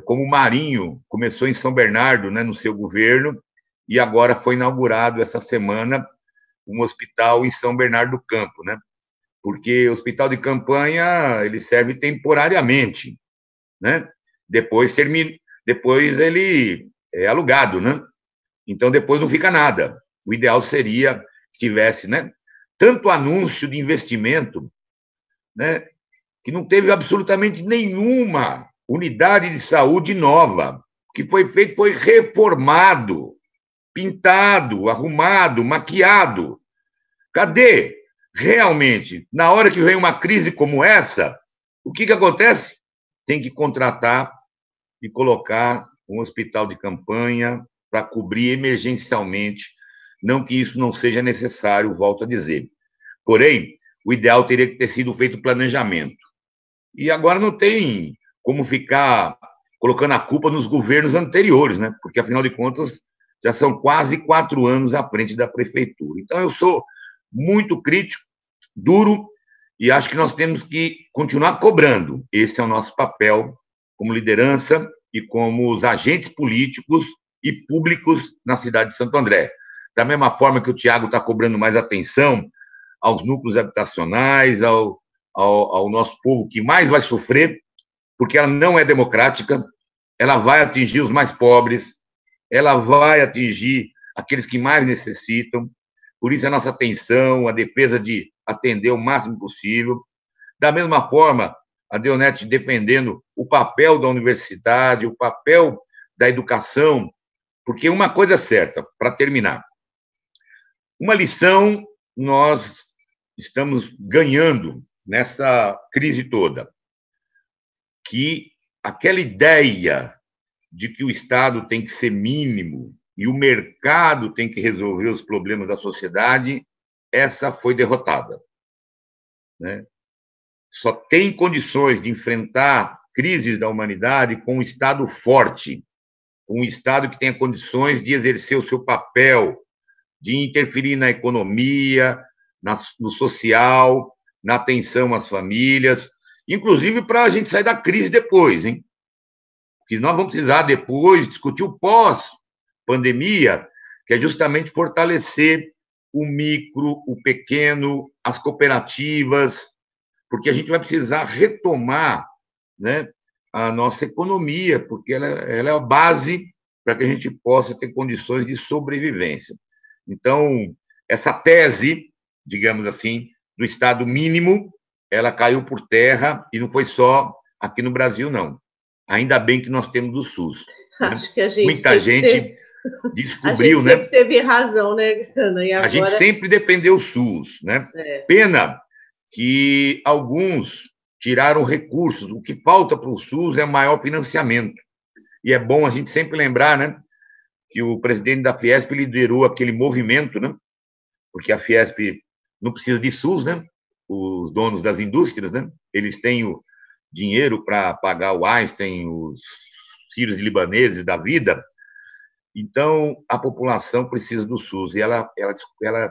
como o Marinho começou em São Bernardo, né, no seu governo, e agora foi inaugurado essa semana um hospital em São Bernardo do Campo, né? Porque o hospital de campanha ele serve temporariamente, né? Depois ele é alugado, né? Então depois não fica nada. O ideal seria que tivesse, né, tanto anúncio de investimento, né, que não teve absolutamente nenhuma unidade de saúde nova. O que foi feito foi reformado, pintado, arrumado, maquiado. Cadê? Realmente, na hora que vem uma crise como essa, o que acontece? Tem que contratar e colocar um hospital de campanha para cobrir emergencialmente. Não que isso não seja necessário, volto a dizer. Porém, o ideal teria que ter sido feito planejamento. E agora não tem como ficar colocando a culpa nos governos anteriores, né? Porque, afinal de contas, já são quase 4 anos à frente da prefeitura. Então, eu sou muito crítico, duro, e acho que nós temos que continuar cobrando. Esse é o nosso papel como liderança e como os agentes políticos e públicos na cidade de Santo André. Da mesma forma que o Tiago está cobrando mais atenção aos núcleos habitacionais, ao nosso povo que mais vai sofrer, porque ela não é democrática, ela vai atingir os mais pobres, ela vai atingir aqueles que mais necessitam. Por isso, a nossa atenção, a defesa de atender o máximo possível. Da mesma forma, a Deonete defendendo o papel da universidade, o papel da educação, porque uma coisa é certa, para terminar, uma lição nós estamos ganhando nessa crise toda, que aquela ideia de que o Estado tem que ser mínimo e o mercado tem que resolver os problemas da sociedade essa foi derrotada, né? Só tem condições de enfrentar crises da humanidade com um Estado forte, com um Estado que tenha condições de exercer o seu papel, de interferir na economia, no social, na atenção às famílias, inclusive para a gente sair da crise depois, hein? Que nós vamos precisar depois discutir o pós-pandemia, que é justamente fortalecer o micro, o pequeno, as cooperativas, porque a gente vai precisar retomar, né, a nossa economia, porque ela é a base para que a gente possa ter condições de sobrevivência. Então, essa tese, digamos assim, do Estado mínimo, ela caiu por terra, e não foi só aqui no Brasil, não. Ainda bem que nós temos o SUS. Acho que a gente muita gente descobriu, a gente sempre teve razão, né, Ana? E agora... A gente sempre defendeu o SUS, né? Pena que alguns tiraram recursos. O que falta para o SUS é maior financiamento. E é bom a gente sempre lembrar, né, que o presidente da Fiesp liderou aquele movimento, né? Porque a Fiesp não precisa de SUS, né? Os donos das indústrias, né? Eles têm o dinheiro para pagar o Einstein, os sírios libaneses da vida. Então, a população precisa do SUS, e ela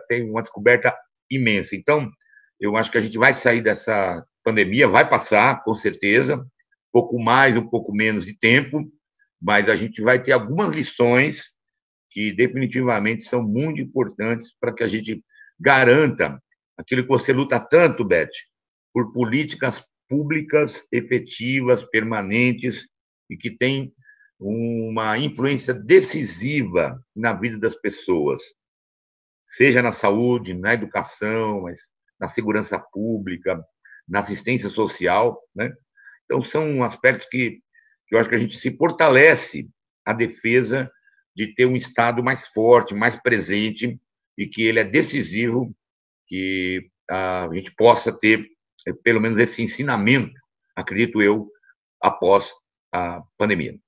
tem uma descoberta imensa. Então, eu acho que a gente vai sair dessa pandemia, vai passar, com certeza, um pouco mais, um pouco menos de tempo, mas a gente vai ter algumas lições que definitivamente são muito importantes para que a gente garanta aquilo que você luta tanto, Beth, por políticas públicas efetivas, permanentes, e que têm uma influência decisiva na vida das pessoas, seja na saúde, na educação, mas na segurança pública, na assistência social, né? Então, são aspectos que eu acho que a gente se fortalece a defesa de ter um Estado mais forte, mais presente, e que ele é decisivo, que a gente possa ter, pelo menos, esse ensinamento, acredito eu, após a pandemia.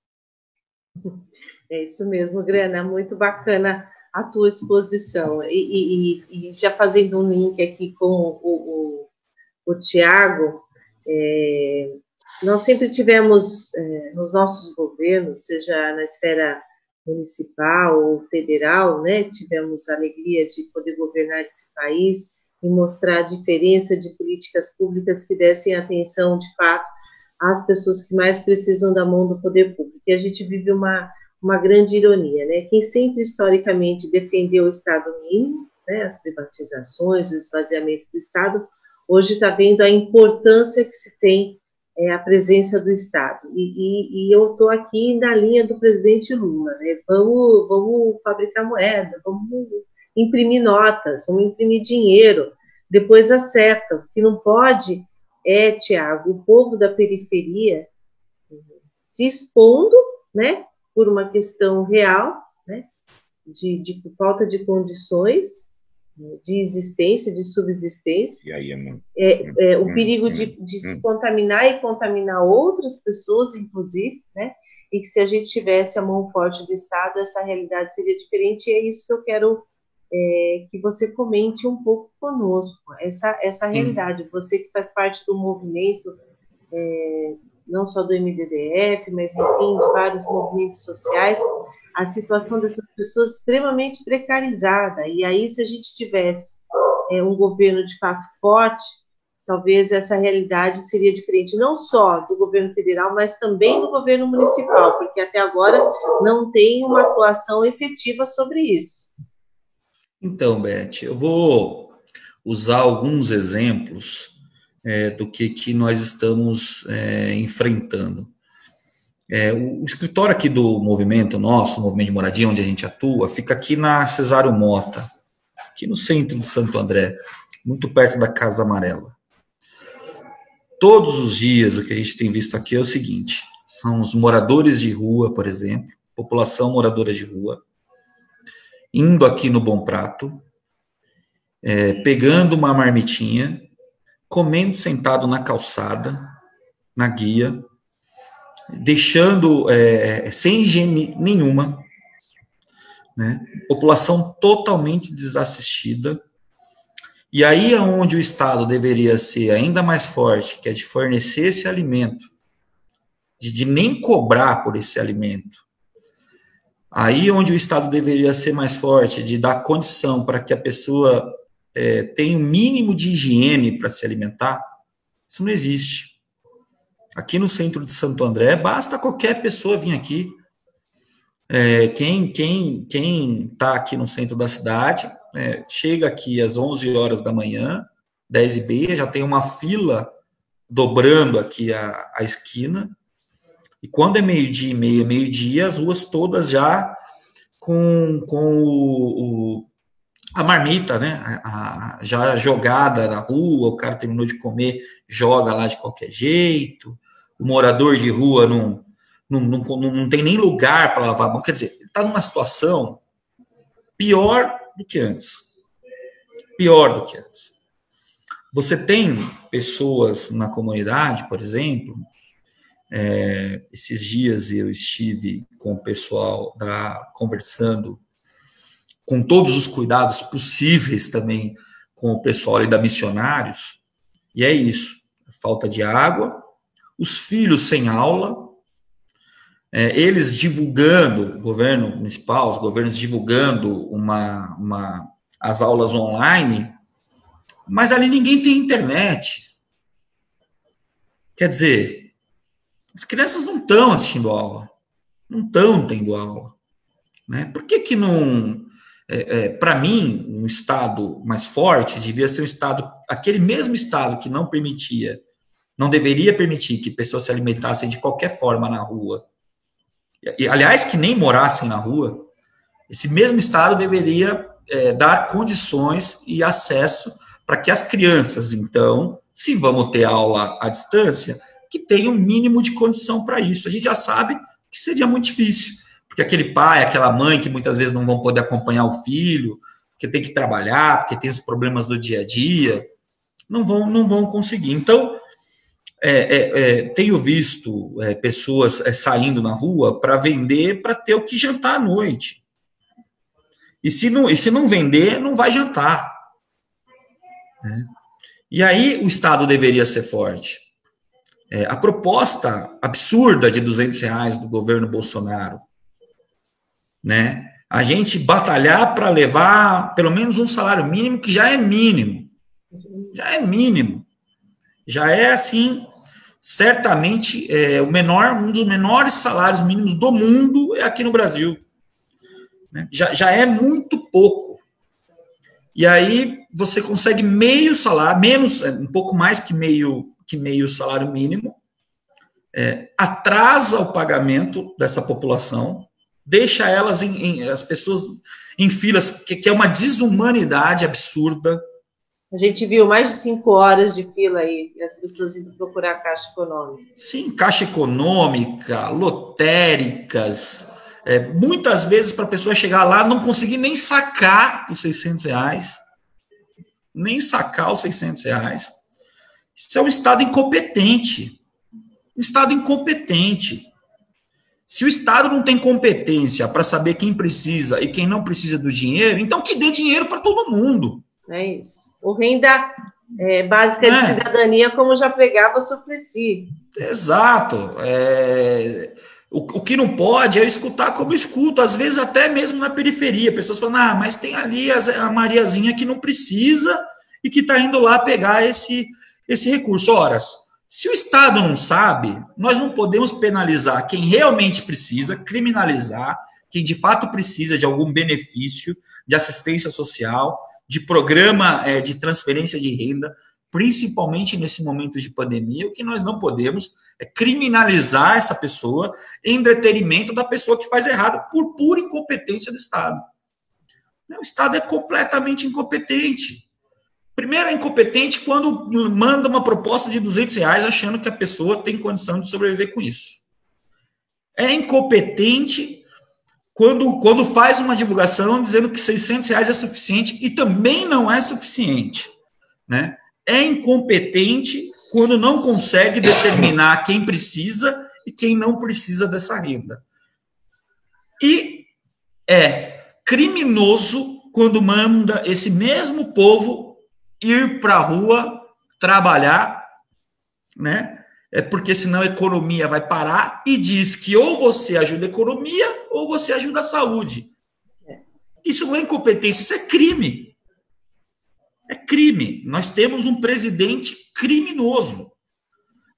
É isso mesmo, Grana, muito bacana a tua exposição. E já fazendo um link aqui com o Tiago, nós sempre tivemos, nos nossos governos, seja na esfera municipal ou federal, né, tivemos a alegria de poder governar esse país e mostrar a diferença de políticas públicas que dessem atenção, de fato, às pessoas que mais precisam da mão do poder público. E a gente vive uma grande ironia, né? Quem sempre, historicamente, defendeu o Estado mínimo, né, as privatizações, o esvaziamento do Estado, hoje está vendo a importância que se tem a presença do Estado. E eu estou aqui na linha do presidente Lula, né? Vamos fabricar moeda, vamos imprimir notas, vamos imprimir dinheiro, depois acerta. O que não pode Tiago, o povo da periferia se expondo, né, por uma questão real, né, de falta de condições de existência, de subsistência, e aí, o perigo de se contaminar e contaminar outras pessoas, inclusive, né, e que se a gente tivesse a mão forte do Estado, essa realidade seria diferente, e é isso que eu quero que você comente um pouco conosco, essa realidade, você que faz parte do movimento, não só do MDDF, mas, enfim, de vários movimentos sociais, a situação dessas pessoas extremamente precarizada, e aí se a gente tivesse um governo de fato forte, talvez essa realidade seria diferente, não só do governo federal, mas também do governo municipal, porque até agora não tem uma atuação efetiva sobre isso. Então, Beth, eu vou usar alguns exemplos do que nós estamos enfrentando. O escritório aqui do movimento nosso, o Movimento de Moradia, onde a gente atua, fica aqui na Cesário Mota, aqui no centro de Santo André, muito perto da Casa Amarela. Todos os dias, o que a gente tem visto aqui é o seguinte, são os moradores de rua, por exemplo, população moradora de rua, indo aqui no Bom Prato, pegando uma marmitinha, comendo sentado na calçada, na guia, deixando sem higiene nenhuma, né? População totalmente desassistida, E aí é onde o Estado deveria ser ainda mais forte, que é de fornecer esse alimento, de nem cobrar por esse alimento. Aí é onde o Estado deveria ser mais forte, de dar condição para que a pessoa tenha o mínimo de higiene para se alimentar. Isso não existe. Aqui no centro de Santo André, basta qualquer pessoa vir aqui. Quem está aqui no centro da cidade, chega aqui às 11 horas da manhã, 10h30, já tem uma fila dobrando aqui a esquina, e quando é meio-dia e meia, meio-dia, as ruas todas já com a marmita, né? Já jogada na rua, o cara terminou de comer, joga lá de qualquer jeito, o morador de rua não tem nem lugar para lavar a mão, quer dizer, ele está numa situação pior do que antes. Pior do que antes. Você tem pessoas na comunidade, por exemplo, esses dias eu estive com o pessoal conversando com todos os cuidados possíveis também com o pessoal ali da Missionários, e é isso, falta de água, os filhos sem aula, eles divulgando, o governo municipal, os governos divulgando as aulas online, mas ali ninguém tem internet. Quer dizer, as crianças não estão assistindo aula, não estão tendo aula. Né? Por que não... para mim, um Estado mais forte devia ser um Estado, aquele mesmo Estado que não deveria permitir que pessoas se alimentassem de qualquer forma na rua, e, aliás, que nem morassem na rua, esse mesmo Estado deveria dar condições e acesso para que as crianças, então, se vamos ter aula à distância, que tenham o mínimo de condição para isso. A gente já sabe que seria muito difícil, porque aquele pai, aquela mãe que muitas vezes não vão poder acompanhar o filho, porque tem que trabalhar, porque tem os problemas do dia a dia, não vão conseguir. Então, tenho visto pessoas saindo na rua para vender, para ter o que jantar à noite. E se não vender, não vai jantar. Né? E aí o Estado deveria ser forte. A proposta absurda de R$200 do governo Bolsonaro, né? A gente batalhar para levar pelo menos um salário mínimo, que já é mínimo. Já é mínimo. Já é, assim, certamente um dos menores salários mínimos do mundo é aqui no Brasil. Né? Já é muito pouco. E aí você consegue meio salário, um pouco mais que meio salário mínimo, atrasa o pagamento dessa população, deixa as pessoas em filas, que é uma desumanidade absurda. A gente viu mais de 5 horas de fila aí, e as pessoas indo procurar a Caixa Econômica. Sim, Caixa Econômica, lotéricas, muitas vezes para a pessoa chegar lá, não conseguir nem sacar os R$600, nem sacar os R$600. Isso é um Estado incompetente. Um Estado incompetente. Se o Estado não tem competência para saber quem precisa e quem não precisa do dinheiro, então que dê dinheiro para todo mundo. É isso. Ou renda básica de cidadania, como já pregava o Suplicy. Exato. O que não pode é escutar como eu escuto, às vezes até mesmo na periferia. Pessoas falam, mas tem ali a Mariazinha que não precisa e que está indo lá pegar esse recurso. Ora, se o Estado não sabe, nós não podemos penalizar quem realmente precisa, criminalizar quem de fato precisa de algum benefício, de assistência social, de programa de transferência de renda, principalmente nesse momento de pandemia. O que nós não podemos é criminalizar essa pessoa em detrimento da pessoa que faz errado, por pura incompetência do Estado. O Estado é completamente incompetente. Primeiro, é incompetente quando manda uma proposta de R$200 achando que a pessoa tem condição de sobreviver com isso. É incompetente quando faz uma divulgação dizendo que R$600 é suficiente e também não é suficiente. Né? É incompetente quando não consegue determinar quem precisa e quem não precisa dessa renda. E é criminoso quando manda esse mesmo povo ir para a rua trabalhar, né? Porque senão a economia vai parar, e diz que ou você ajuda a economia ou você ajuda a saúde. Isso não é incompetência, isso é crime. É crime. Nós temos um presidente criminoso,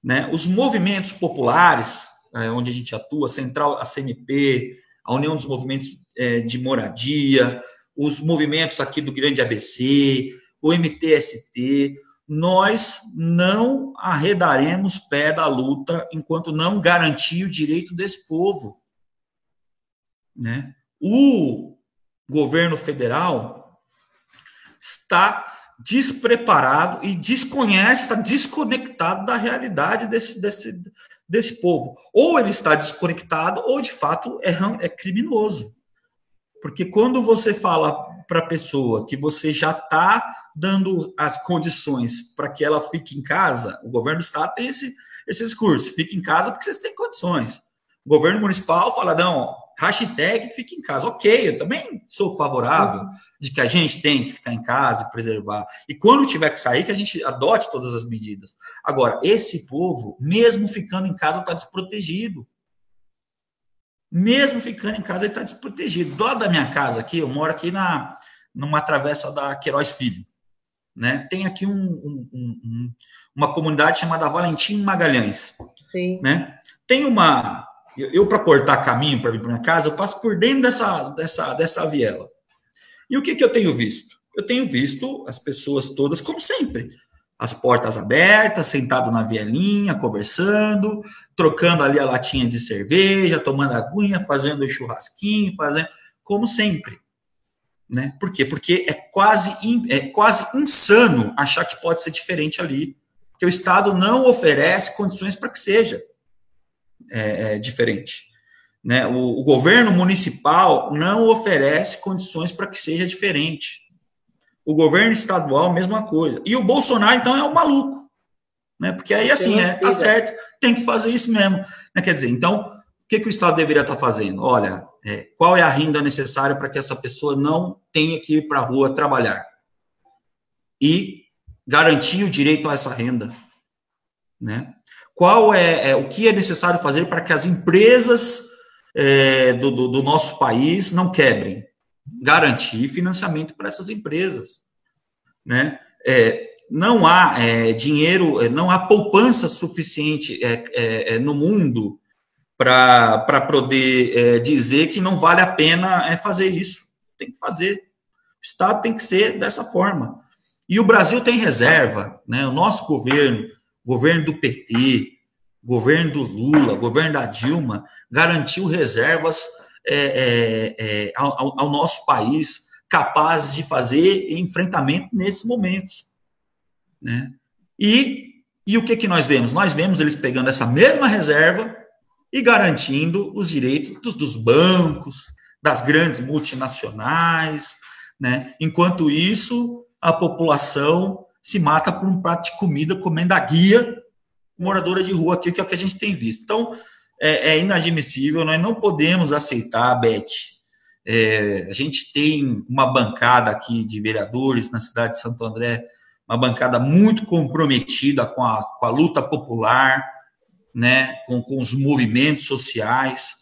né? Os movimentos populares, onde a gente atua, a Central, a CNP, a União dos Movimentos de Moradia, os movimentos aqui do Grande ABC, o MTST, nós não arredaremos pé da luta enquanto não garantir o direito desse povo, né? O governo federal está despreparado e desconhece, está desconectado da realidade desse povo. Ou ele está desconectado, ou de fato é criminoso. Porque quando você fala para a pessoa que você já está dando as condições para que ela fique em casa, o governo do estado tem esse discurso, fique em casa porque vocês têm condições. O governo municipal fala, não, hashtag fique em casa. Ok, eu também sou favorável de que a gente tem que ficar em casa e preservar. E quando tiver que sair, que a gente adote todas as medidas. Agora, esse povo, mesmo ficando em casa, está desprotegido. Mesmo ficando em casa, ele está desprotegido. Do lado da minha casa aqui, eu moro aqui numa travessa da Queiroz Filho, né? Tem aqui uma comunidade chamada Valentim Magalhães. Sim. Né? Tem uma... Eu para cortar caminho para vir para minha casa, eu passo por dentro dessa viela. E o que eu tenho visto? Eu tenho visto as pessoas todas, como sempre, as portas abertas, sentado na vielinha, conversando, trocando ali a latinha de cerveja, tomando aguinha, fazendo churrasquinho, como sempre. Né? Por quê? Porque é quase insano achar que pode ser diferente ali, porque o Estado não oferece condições para que seja diferente. Né? O governo municipal não oferece condições para que seja diferente. O governo estadual, mesma coisa. E o Bolsonaro, então, é um maluco. Né? Porque aí, assim, tá certo, tem que fazer isso mesmo. Né? Quer dizer, então, o que o Estado deveria estar fazendo? Olha, qual é a renda necessária para que essa pessoa não tenha que ir para a rua trabalhar? E garantir o direito a essa renda. Né? Qual o que é necessário fazer para que as empresas do nosso país não quebrem? Garantir financiamento para essas empresas. Né? Não há dinheiro, não há poupança suficiente no mundo para poder dizer que não vale a pena fazer isso. Tem que fazer. O Estado tem que ser dessa forma. E o Brasil tem reserva. Né? O nosso governo do PT, governo do Lula, governo da Dilma, garantiu reservas ao nosso país, capazes de fazer enfrentamento nesses momentos. Né? E o que nós vemos? Nós vemos eles pegando essa mesma reserva e garantindo os direitos dos bancos, das grandes multinacionais. Né? Enquanto isso, a população se mata por um prato de comida comendo a guia moradora de rua aqui, que é o que a gente tem visto. Então, é inadmissível, nós não podemos aceitar, Beth. A gente tem uma bancada aqui de vereadores na cidade de Santo André, uma bancada muito comprometida com a luta popular, né, com os movimentos sociais,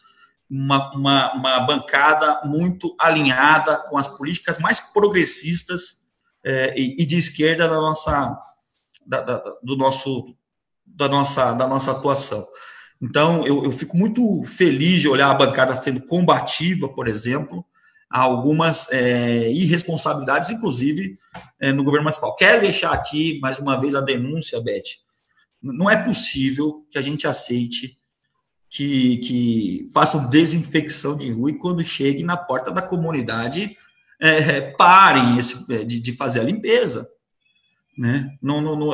uma bancada muito alinhada com as políticas mais progressistas e de esquerda da nossa atuação. Então, eu fico muito feliz de olhar a bancada sendo combativa, por exemplo, a algumas irresponsabilidades, inclusive no governo municipal. Quero deixar aqui, mais uma vez, a denúncia, Beth. Não é possível que a gente aceite que façam desinfecção de rua e quando chegue na porta da comunidade parem de fazer a limpeza. Né?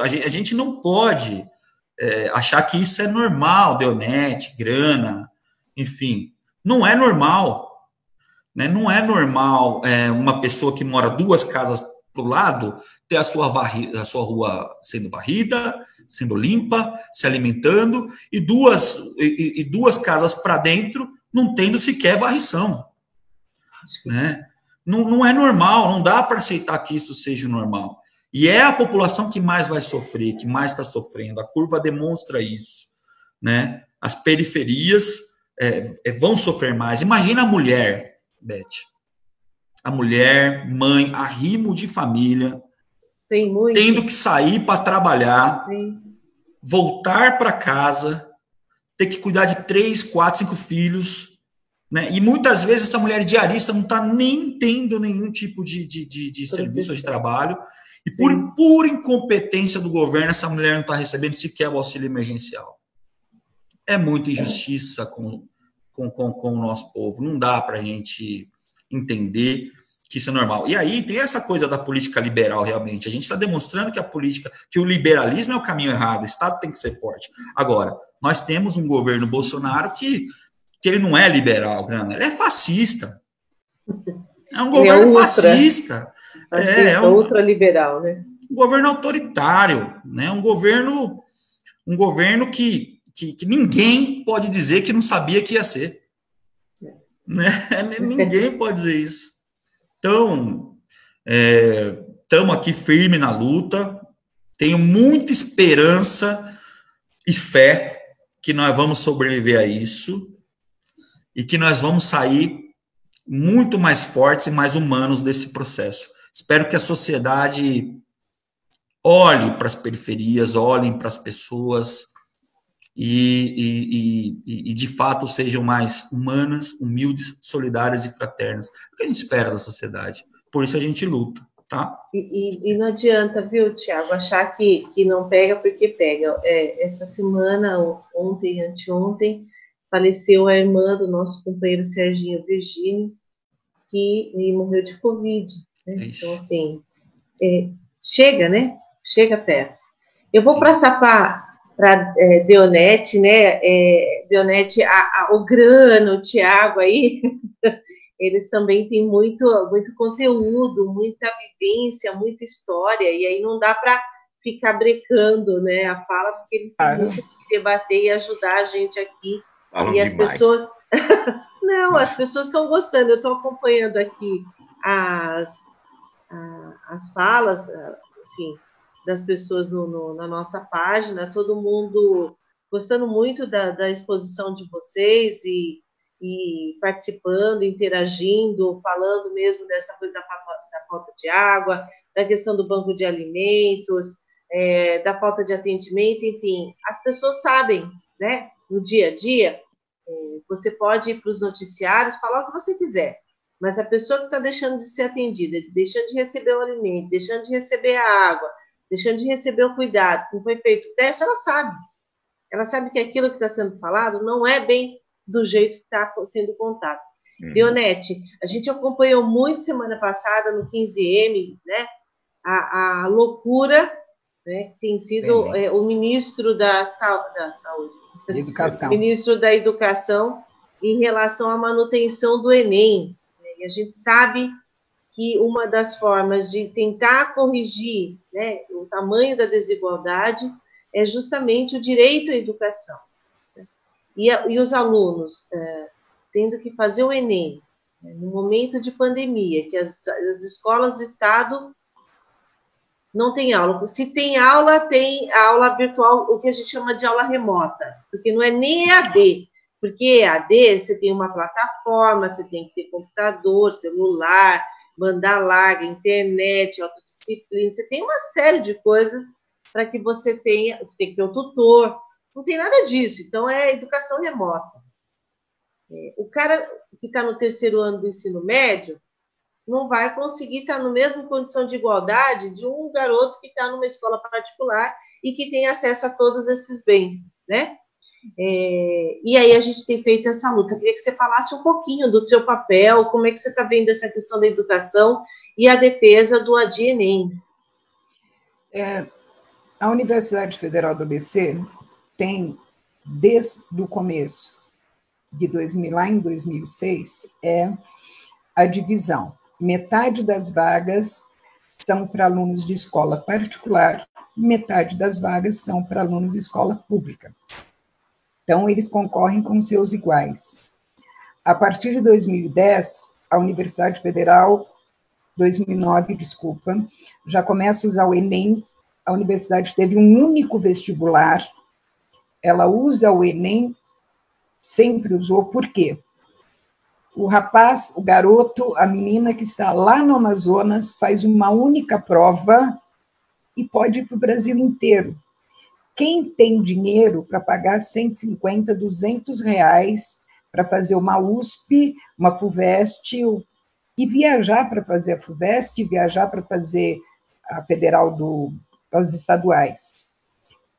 A gente não pode achar que isso é normal, Deonete, grana, enfim. Não é normal. Né? Não é normal uma pessoa que mora 2 casas para o lado ter a sua rua sendo varrida, sendo limpa, se alimentando, e duas casas para dentro não tendo sequer varrição. Né? Não é normal, não dá para aceitar que isso seja normal. E é a população que mais vai sofrer, que mais está sofrendo. A curva demonstra isso, né? As periferias vão sofrer mais. Imagina a mulher, Beth. A mulher, mãe, arrimo de família, tendo que sair para trabalhar, voltar para casa, ter que cuidar de 3, 4, 5 filhos, né? E muitas vezes essa mulher diarista não está nem tendo nenhum tipo de serviço ou de trabalho, e por pura incompetência do governo, essa mulher não está recebendo sequer o auxílio emergencial. É muita injustiça com o nosso povo. Não dá para a gente entender que isso é normal. E aí tem essa coisa da política liberal, realmente. A gente está demonstrando que o liberalismo é o caminho errado, o Estado tem que ser forte. Agora, nós temos um governo Bolsonaro que ele não é liberal, Grana, ele é fascista. É um governo fascista. Ultraliberal, né? Um governo autoritário, né? Um governo que ninguém pode dizer que não sabia que ia ser. Né? Ninguém pode dizer isso. Então, estamos aqui firme na luta, tenho muita esperança e fé que nós vamos sobreviver a isso e que nós vamos sair muito mais fortes e mais humanos desse processo. Espero que a sociedade olhe para as periferias, olhem para as pessoas e de fato sejam mais humanas, humildes, solidárias e fraternas. É o que a gente espera da sociedade. Por isso a gente luta, tá? E não adianta, viu, Tiago, achar que não pega porque pega. Essa semana, ontem, anteontem, faleceu a irmã do nosso companheiro Serginho Virgínio, que morreu de Covid. Né? Então, assim, chega, né? Chega perto. Eu vou passar para Deonete, né? Deonete, o Grano, o Tiago aí, eles também têm muito conteúdo, muita vivência, muita história, e aí não dá para ficar brecando, né, a fala, porque eles têm muito que debater e ajudar a gente aqui. E as pessoas... Não, as pessoas estão gostando. Eu estou acompanhando aqui as falas, enfim, das pessoas na nossa página, todo mundo gostando muito da exposição de vocês e participando, interagindo, falando mesmo dessa coisa da falta de água, da questão do banco de alimentos, da falta de atendimento, enfim, as pessoas sabem, né, no dia a dia, você pode ir para os noticiários, falar o que você quiser, mas a pessoa que está deixando de ser atendida, deixando de receber o alimento, deixando de receber a água, deixando de receber o cuidado, que foi feito o teste, ela sabe que aquilo que está sendo falado não é bem do jeito que está sendo contado. Deonete, a gente acompanhou muito semana passada no 15M, né, a loucura, né, que tem sido o ministro da Saúde, Educação. Ministro da Educação, em relação à manutenção do Enem. E a gente sabe que uma das formas de tentar corrigir, né, o tamanho da desigualdade é justamente o direito à educação. E os alunos tendo que fazer o Enem, no momento de pandemia, que as escolas do Estado não têm aula. Se tem aula virtual, o que a gente chama de aula remota, porque não é nem EAD, porque EAD você tem uma plataforma, você tem que ter computador, celular, banda larga, internet, autodisciplina, você tem uma série de coisas para que você tem que ter o tutor, não tem nada disso, então é educação remota. O cara que está no terceiro ano do ensino médio não vai conseguir estar na mesma condição de igualdade de um garoto que está numa escola particular e que tem acesso a todos esses bens, né? E aí a gente tem feito essa luta. Eu queria que você falasse um pouquinho do seu papel, como é que você está vendo essa questão da educação e a defesa do ADI-ENEM. A Universidade Federal do ABC tem, desde o começo de 2000, lá em 2006, a divisão. Metade das vagas são para alunos de escola particular, metade das vagas são para alunos de escola pública. Então, eles concorrem com seus iguais. A partir de 2010, a Universidade Federal 2009, desculpa, já começa a usar o Enem. A universidade teve um único vestibular, ela usa o Enem, sempre usou, por quê? O rapaz, o garoto, a menina que está lá no Amazonas faz uma única prova e pode ir para o Brasil inteiro. Quem tem dinheiro para pagar 150, 200 reais para fazer uma USP, uma FUVEST, e viajar para fazer a FUVEST, viajar para fazer a federal as estaduais.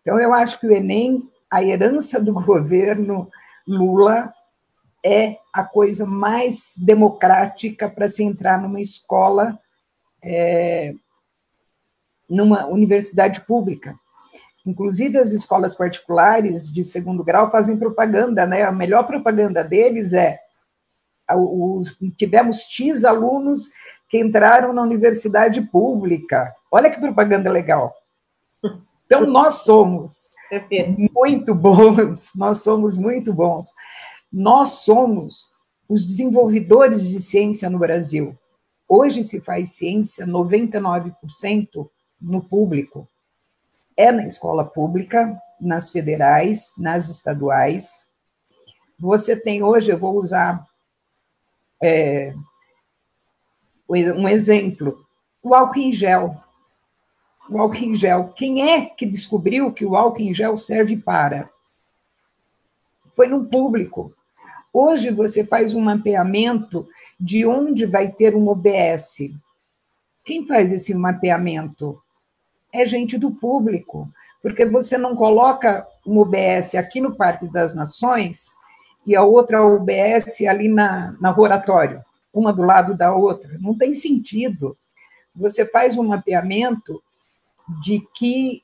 Então, eu acho que o Enem, a herança do governo Lula, é a coisa mais democrática para se entrar numa escola, numa universidade pública. Inclusive, as escolas particulares de segundo grau fazem propaganda, né? A melhor propaganda deles é tivemos X alunos que entraram na universidade pública. Olha que propaganda legal. Então, nós somos muito bons, nós somos muito bons. Nós somos os desenvolvedores de ciência no Brasil. Hoje se faz ciência 99% no público. É na escola pública, nas federais, nas estaduais. Você tem hoje, eu vou usar um exemplo, o álcool em gel. O álcool em gel. Quem é que descobriu que o álcool em gel serve para? Foi no público. Hoje você faz um mapeamento de onde vai ter um OBS. Quem faz esse mapeamento? É gente do público, porque você não coloca um OBS aqui no Parque das Nações e a outra OBS ali na Rua Oratório, uma do lado da outra. Não tem sentido. Você faz um mapeamento de que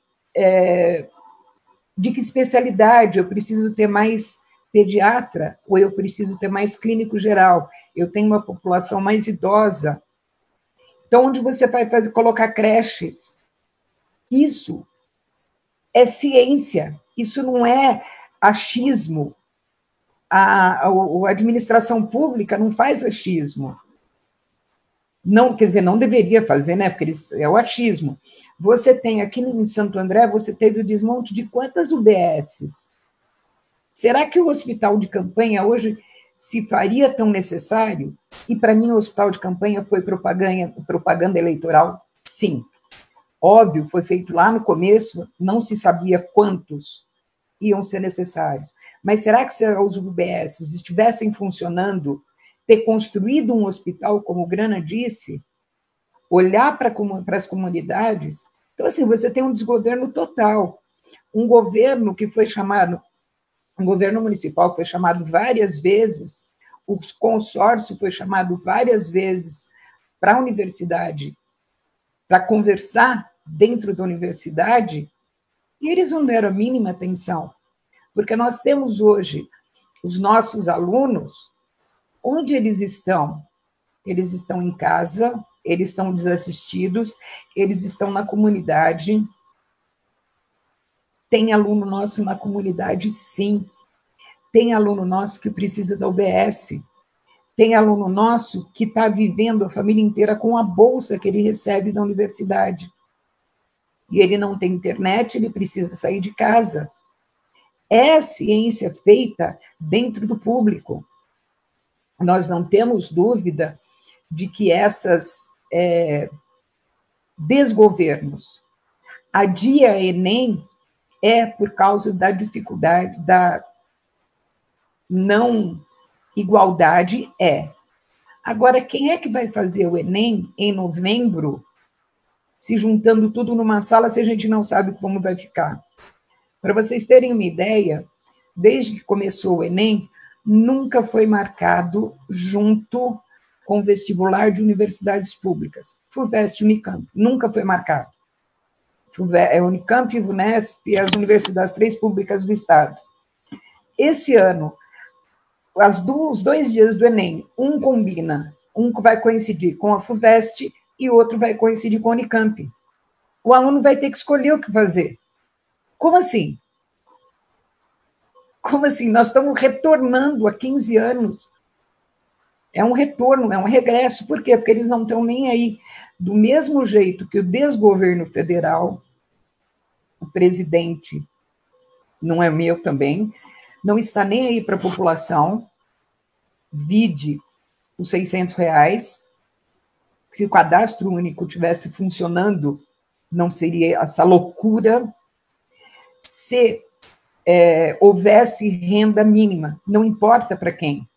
especialidade eu preciso ter mais pediatra ou eu preciso ter mais clínico geral. Eu tenho uma população mais idosa. Então, onde você vai colocar creches? Isso é ciência, isso não é achismo. A administração pública não faz achismo. Não, quer dizer, não deveria fazer, né? Porque é o achismo. Você tem aqui em Santo André, você teve o desmonte de quantas UBSs? Será que o hospital de campanha hoje se faria tão necessário? E, para mim, o hospital de campanha foi propaganda eleitoral? Sim. Óbvio, foi feito lá no começo, não se sabia quantos iam ser necessários. Mas será que se os UBSs estivessem funcionando, ter construído um hospital, como o Grana disse, olhar para as comunidades? Então, assim, você tem um desgoverno total. Um governo que foi chamado, um governo municipal que foi chamado várias vezes, o consórcio foi chamado várias vezes para a universidade, para conversar dentro da universidade, e eles não deram a mínima atenção, porque nós temos hoje os nossos alunos, onde eles estão? Eles estão em casa, eles estão desassistidos, eles estão na comunidade. Tem aluno nosso na comunidade, sim. Tem aluno nosso que precisa da UBS. Tem aluno nosso que está vivendo a família inteira com a bolsa que ele recebe da universidade. E ele não tem internet, ele precisa sair de casa. É ciência feita dentro do público. Nós não temos dúvida de que esses desgovernos, a dia Enem, é por causa da dificuldade, da não igualdade, Agora, quem é que vai fazer o Enem em novembro, se juntando tudo numa sala, se a gente não sabe como vai ficar? Para vocês terem uma ideia, desde que começou o Enem, nunca foi marcado junto com o vestibular de universidades públicas. FUVEST, Unicamp, nunca foi marcado. Unicamp, Unesp e as universidades 3 públicas do Estado. Esse ano, os 2 dias do Enem, um combina, um vai coincidir com a FUVEST e o outro vai coincidir com a Unicamp. O aluno vai ter que escolher o que fazer. Como assim? Como assim? Nós estamos retornando a 15 anos. É um retorno, é um regresso. Por quê? Porque eles não estão nem aí. Do mesmo jeito que o desgoverno federal, o presidente, não é meu também, não está nem aí para a população, vide os R$ 600, se o cadastro único tivesse funcionando, não seria essa loucura. Se houvesse renda mínima, não importa para quem,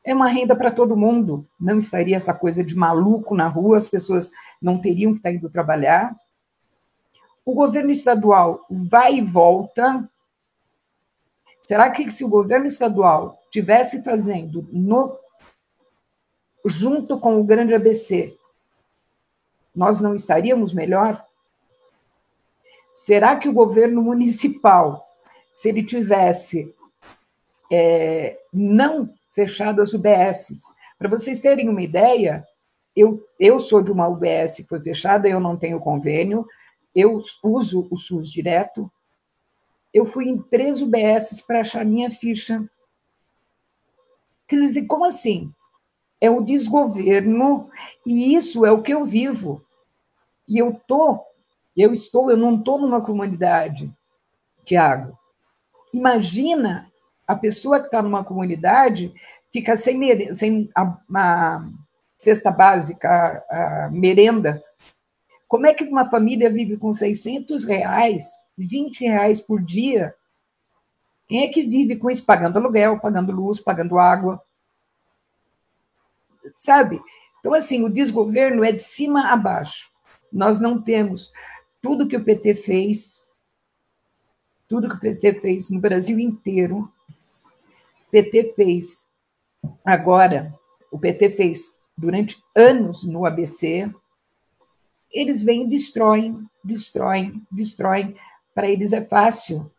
é uma renda para todo mundo, não estaria essa coisa de maluco na rua, as pessoas não teriam que estar indo trabalhar. O governo estadual vai e volta. Será que se o governo estadual tivesse fazendo junto com o grande ABC, nós não estaríamos melhor? Será que o governo municipal, se ele tivesse não fechado as UBSs, para vocês terem uma ideia, eu sou de uma UBS que foi fechada, eu não tenho convênio, eu uso o SUS direto, eu fui em 3 UBSs para achar minha ficha. Quer dizer, como assim? É o desgoverno, e isso é o que eu vivo. E eu não estou numa comunidade, Tiago. Imagina a pessoa que está numa comunidade fica sem a cesta básica, a merenda. Como é que uma família vive com R$ 600, R$ 20 por dia? Quem é que vive com isso? Pagando aluguel, pagando luz, pagando água. Sabe? Então, assim, o desgoverno é de cima a baixo. Nós não temos tudo que o PT fez, tudo que o PT fez no Brasil inteiro. O PT fez agora, o PT fez durante anos no ABC. Eles vêm e destroem. Para eles é fácil,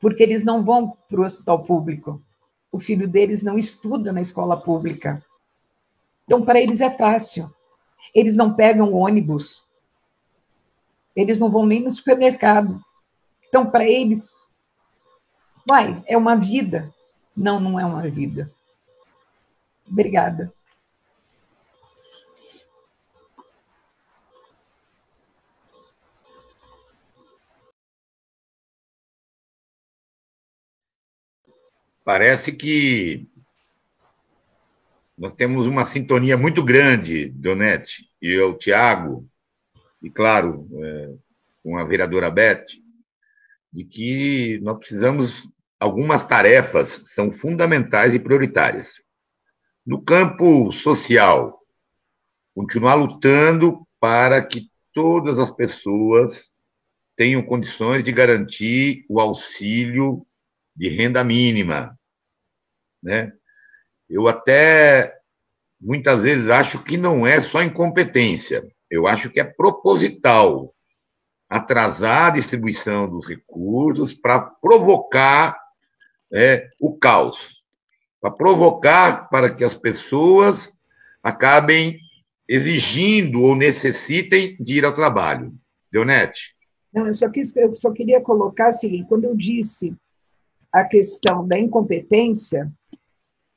porque eles não vão para o hospital público. O filho deles não estuda na escola pública. Então, para eles é fácil. Eles não pegam ônibus. Eles não vão nem no supermercado. Então, para eles, é uma vida. Não, não é uma vida. Obrigada. Parece que nós temos uma sintonia muito grande, Donete, e eu, Tiago, e, claro, com a vereadora Beth, de que nós precisamos, algumas tarefas são fundamentais e prioritárias. No campo social, continuar lutando para que todas as pessoas tenham condições de garantir o auxílio de renda mínima, né? Eu até, muitas vezes, acho que não é só incompetência, eu acho que é proposital atrasar a distribuição dos recursos para provocar o caos, para provocar para que as pessoas acabem exigindo ou necessitem de ir ao trabalho. Deonete? Não, eu só queria colocar assim, quando eu disse a questão da incompetência,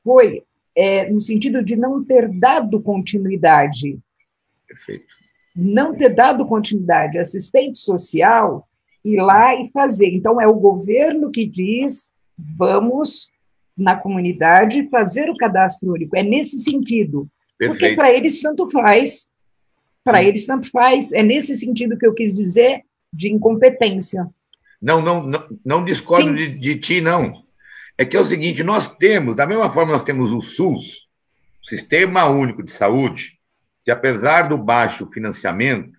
foi no sentido de não ter dado continuidade. Perfeito. Não ter dado continuidade. Assistente social, ir lá e fazer. Então, é o governo que diz, vamos, na comunidade, fazer o cadastro único. É nesse sentido. Perfeito. Porque para eles tanto faz. Para eles tanto faz. É nesse sentido que eu quis dizer de incompetência. Não discordo de ti, não. É que é o seguinte, nós temos, da mesma forma nós temos o SUS, Sistema Único de Saúde, que apesar do baixo financiamento,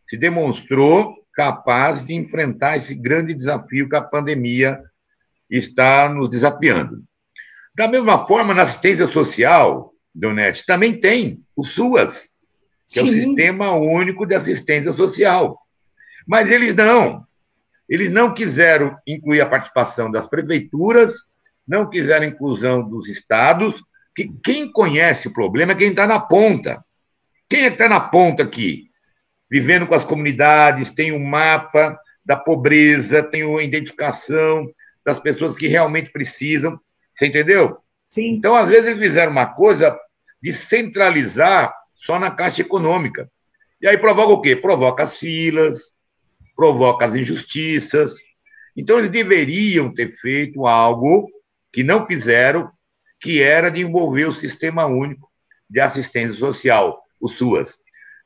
se demonstrou capaz de enfrentar esse grande desafio que a pandemia está nos desafiando. Da mesma forma, na assistência social, Donete, também tem o SUAS, que é o Sistema Único de Assistência Social. Mas eles não quiseram incluir a participação das prefeituras, não quiseram a inclusão dos estados, que quem conhece o problema é quem está na ponta. Quem é que está na ponta aqui? Vivendo com as comunidades, tem o mapa da pobreza, tem a identificação das pessoas que realmente precisam. Você entendeu? Sim. Então, às vezes, eles fizeram uma coisa de centralizar só na Caixa Econômica. E aí provoca o quê? Provoca as filas, provoca as injustiças. Então, eles deveriam ter feito algo que não fizeram, que era de envolver o Sistema Único de Assistência Social, o SUAS.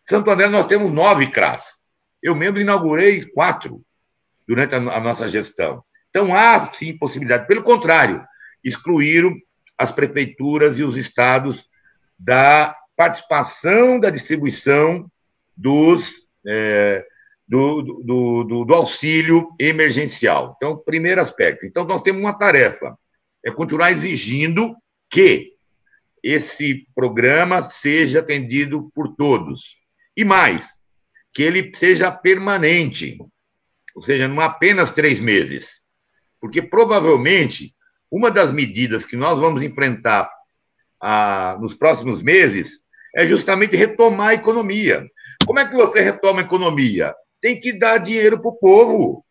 Santo André, nós temos 9 CRAS. Eu mesmo inaugurei 4 durante a nossa gestão. Então, há, sim, possibilidade. Pelo contrário, excluíram as prefeituras e os estados da participação da distribuição do auxílio emergencial. Então, primeiro aspecto. Então, nós temos uma tarefa, é continuar exigindo que esse programa seja atendido por todos. E mais, que ele seja permanente, ou seja, não apenas 3 meses. Porque, provavelmente, uma das medidas que nós vamos enfrentar nos próximos meses é justamente retomar a economia. Como é que você retoma a economia? Tem que dar dinheiro para o povo.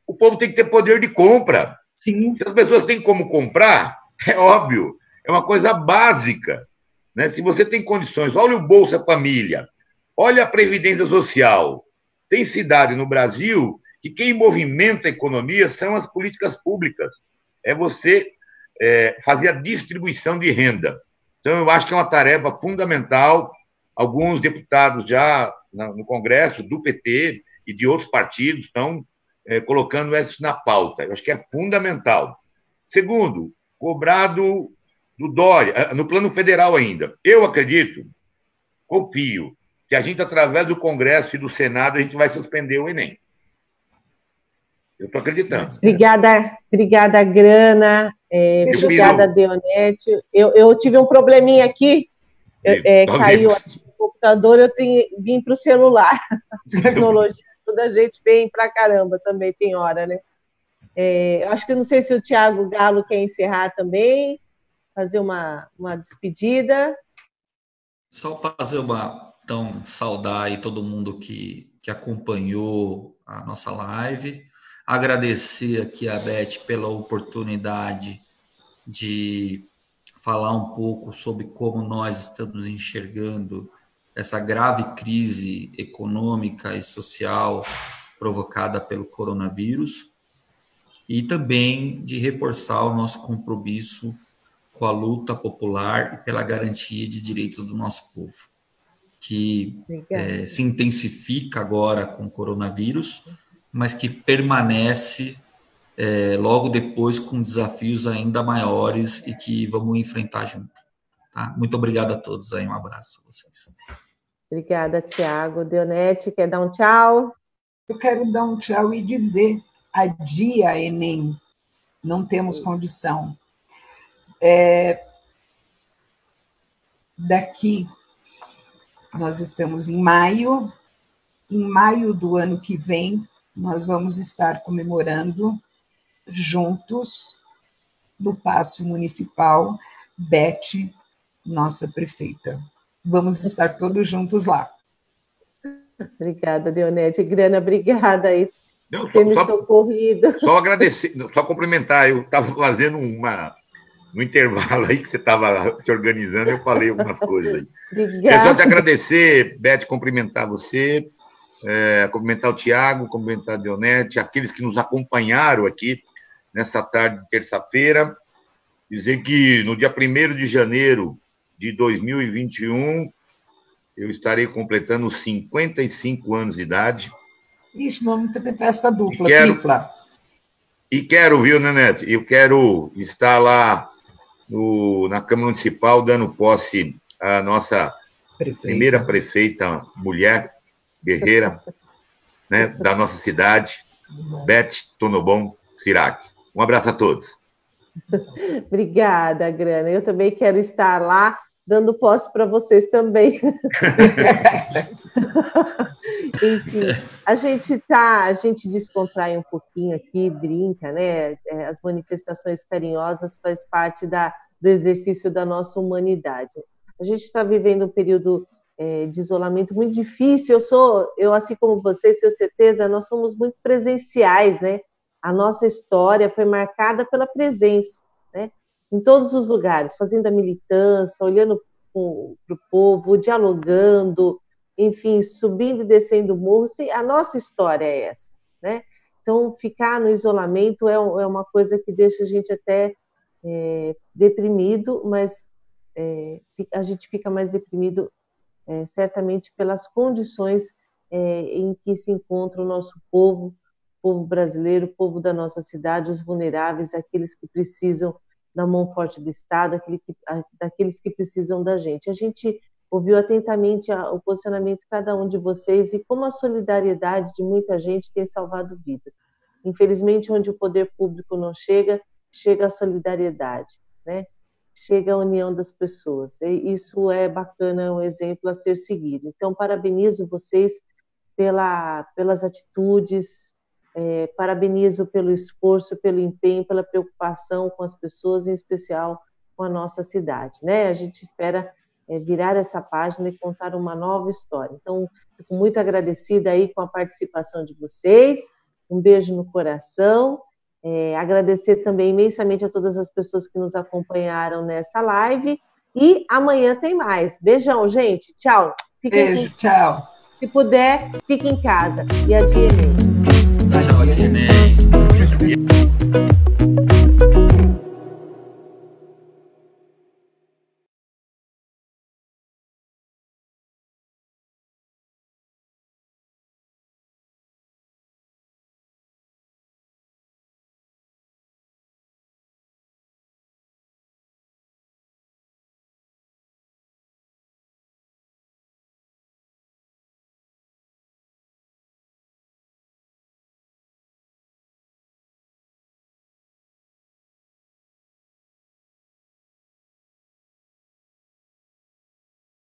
O povo tem que ter poder de compra. Sim. Se as pessoas têm como comprar, é óbvio, é uma coisa básica. Né? Se você tem condições, olha o Bolsa Família, olha a Previdência Social. Tem cidade no Brasil que quem movimenta a economia são as políticas públicas. É você fazer a distribuição de renda. Então, eu acho que é uma tarefa fundamental. Alguns deputados já no Congresso, do PT e de outros partidos, estão colocando isso na pauta. Eu acho que é fundamental. Segundo, cobrado do Dória, no plano federal ainda. Eu acredito, confio, que a gente, através do Congresso e do Senado, a gente vai suspender o Enem. Eu estou acreditando. Obrigada, Grana. Obrigada, Deonete. Eu tive um probleminha aqui, caiu o computador, eu vim para o celular. Tecnologia ajuda a gente bem pra caramba também, tem hora, né? Acho que não sei se o Thiago Galo quer encerrar também, fazer uma despedida. Só fazer então, saudar aí todo mundo que acompanhou a nossa live. Agradecer aqui a Beth pela oportunidade de falar um pouco sobre como nós estamos enxergando essa grave crise econômica e social provocada pelo coronavírus e também de reforçar o nosso compromisso com a luta popular e pela garantia de direitos do nosso povo, que se intensifica agora com o coronavírus, mas que permanece logo depois com desafios ainda maiores e que vamos enfrentar junto. Tá? Muito obrigado a todos aí, um abraço a vocês. Obrigada, Tiago. Deonete, quer dar um tchau? Eu quero dar um tchau e dizer, adia Enem, não temos condição. Daqui, nós estamos em maio do ano que vem, nós vamos estar comemorando juntos no Paço Municipal, Beth, nossa prefeita. Vamos estar todos juntos lá. Obrigada, Deonete. Grana, obrigada aí por ter me socorrido. Só agradecer, só cumprimentar. Eu estava fazendo no intervalo aí que você estava se organizando, eu falei algumas coisas aí. Obrigada. Eu só te agradecer, Beth, cumprimentar você, cumprimentar o Tiago, cumprimentar a Deonete, aqueles que nos acompanharam aqui nessa tarde de terça-feira, dizer que no dia 1º de janeiro de 2021, eu estarei completando 55 anos de idade. Ixi, vamos ter festa dupla, tripla. E quero, viu, Nenete? Eu quero estar lá na Câmara Municipal dando posse à nossa primeira prefeita mulher, guerreira, né, da nossa cidade, Beth Tonobon Sirac. Um abraço a todos. Obrigada, Grana. Eu também quero estar lá dando posse para vocês também. Enfim, a gente descontrai um pouquinho aqui, brinca, né? As manifestações carinhosas faz parte do exercício da nossa humanidade. A gente está vivendo um período de isolamento muito difícil. Eu, assim como vocês, tenho certeza, nós somos muito presenciais, né? A nossa história foi marcada pela presença, né? Em todos os lugares, fazendo a militância, olhando o povo, dialogando, enfim, subindo e descendo o morro. A nossa história é essa, né? Então, ficar no isolamento é uma coisa que deixa a gente até deprimido, mas a gente fica mais deprimido certamente pelas condições em que se encontra o nosso povo brasileiro, o povo da nossa cidade, os vulneráveis, aqueles que precisam da mão forte do Estado, daqueles que precisam da gente. A gente ouviu atentamente o posicionamento de cada um de vocês e como a solidariedade de muita gente tem salvado vidas. Infelizmente, onde o poder público não chega, chega a solidariedade, né? Chega a união das pessoas. E isso é bacana, é um exemplo a ser seguido. Então, parabenizo vocês pelas atitudes, parabenizo pelo esforço, pelo empenho, pela preocupação com as pessoas, em especial com a nossa cidade, né? A gente espera virar essa página e contar uma nova história. Então, fico muito agradecida aí com a participação de vocês, um beijo no coração, agradecer também imensamente a todas as pessoas que nos acompanharam nessa live, e amanhã tem mais. Beijão, gente, tchau. Beijo, tchau. Se puder, fique em casa. E a Tia Enem. Tchau, Tia Enem.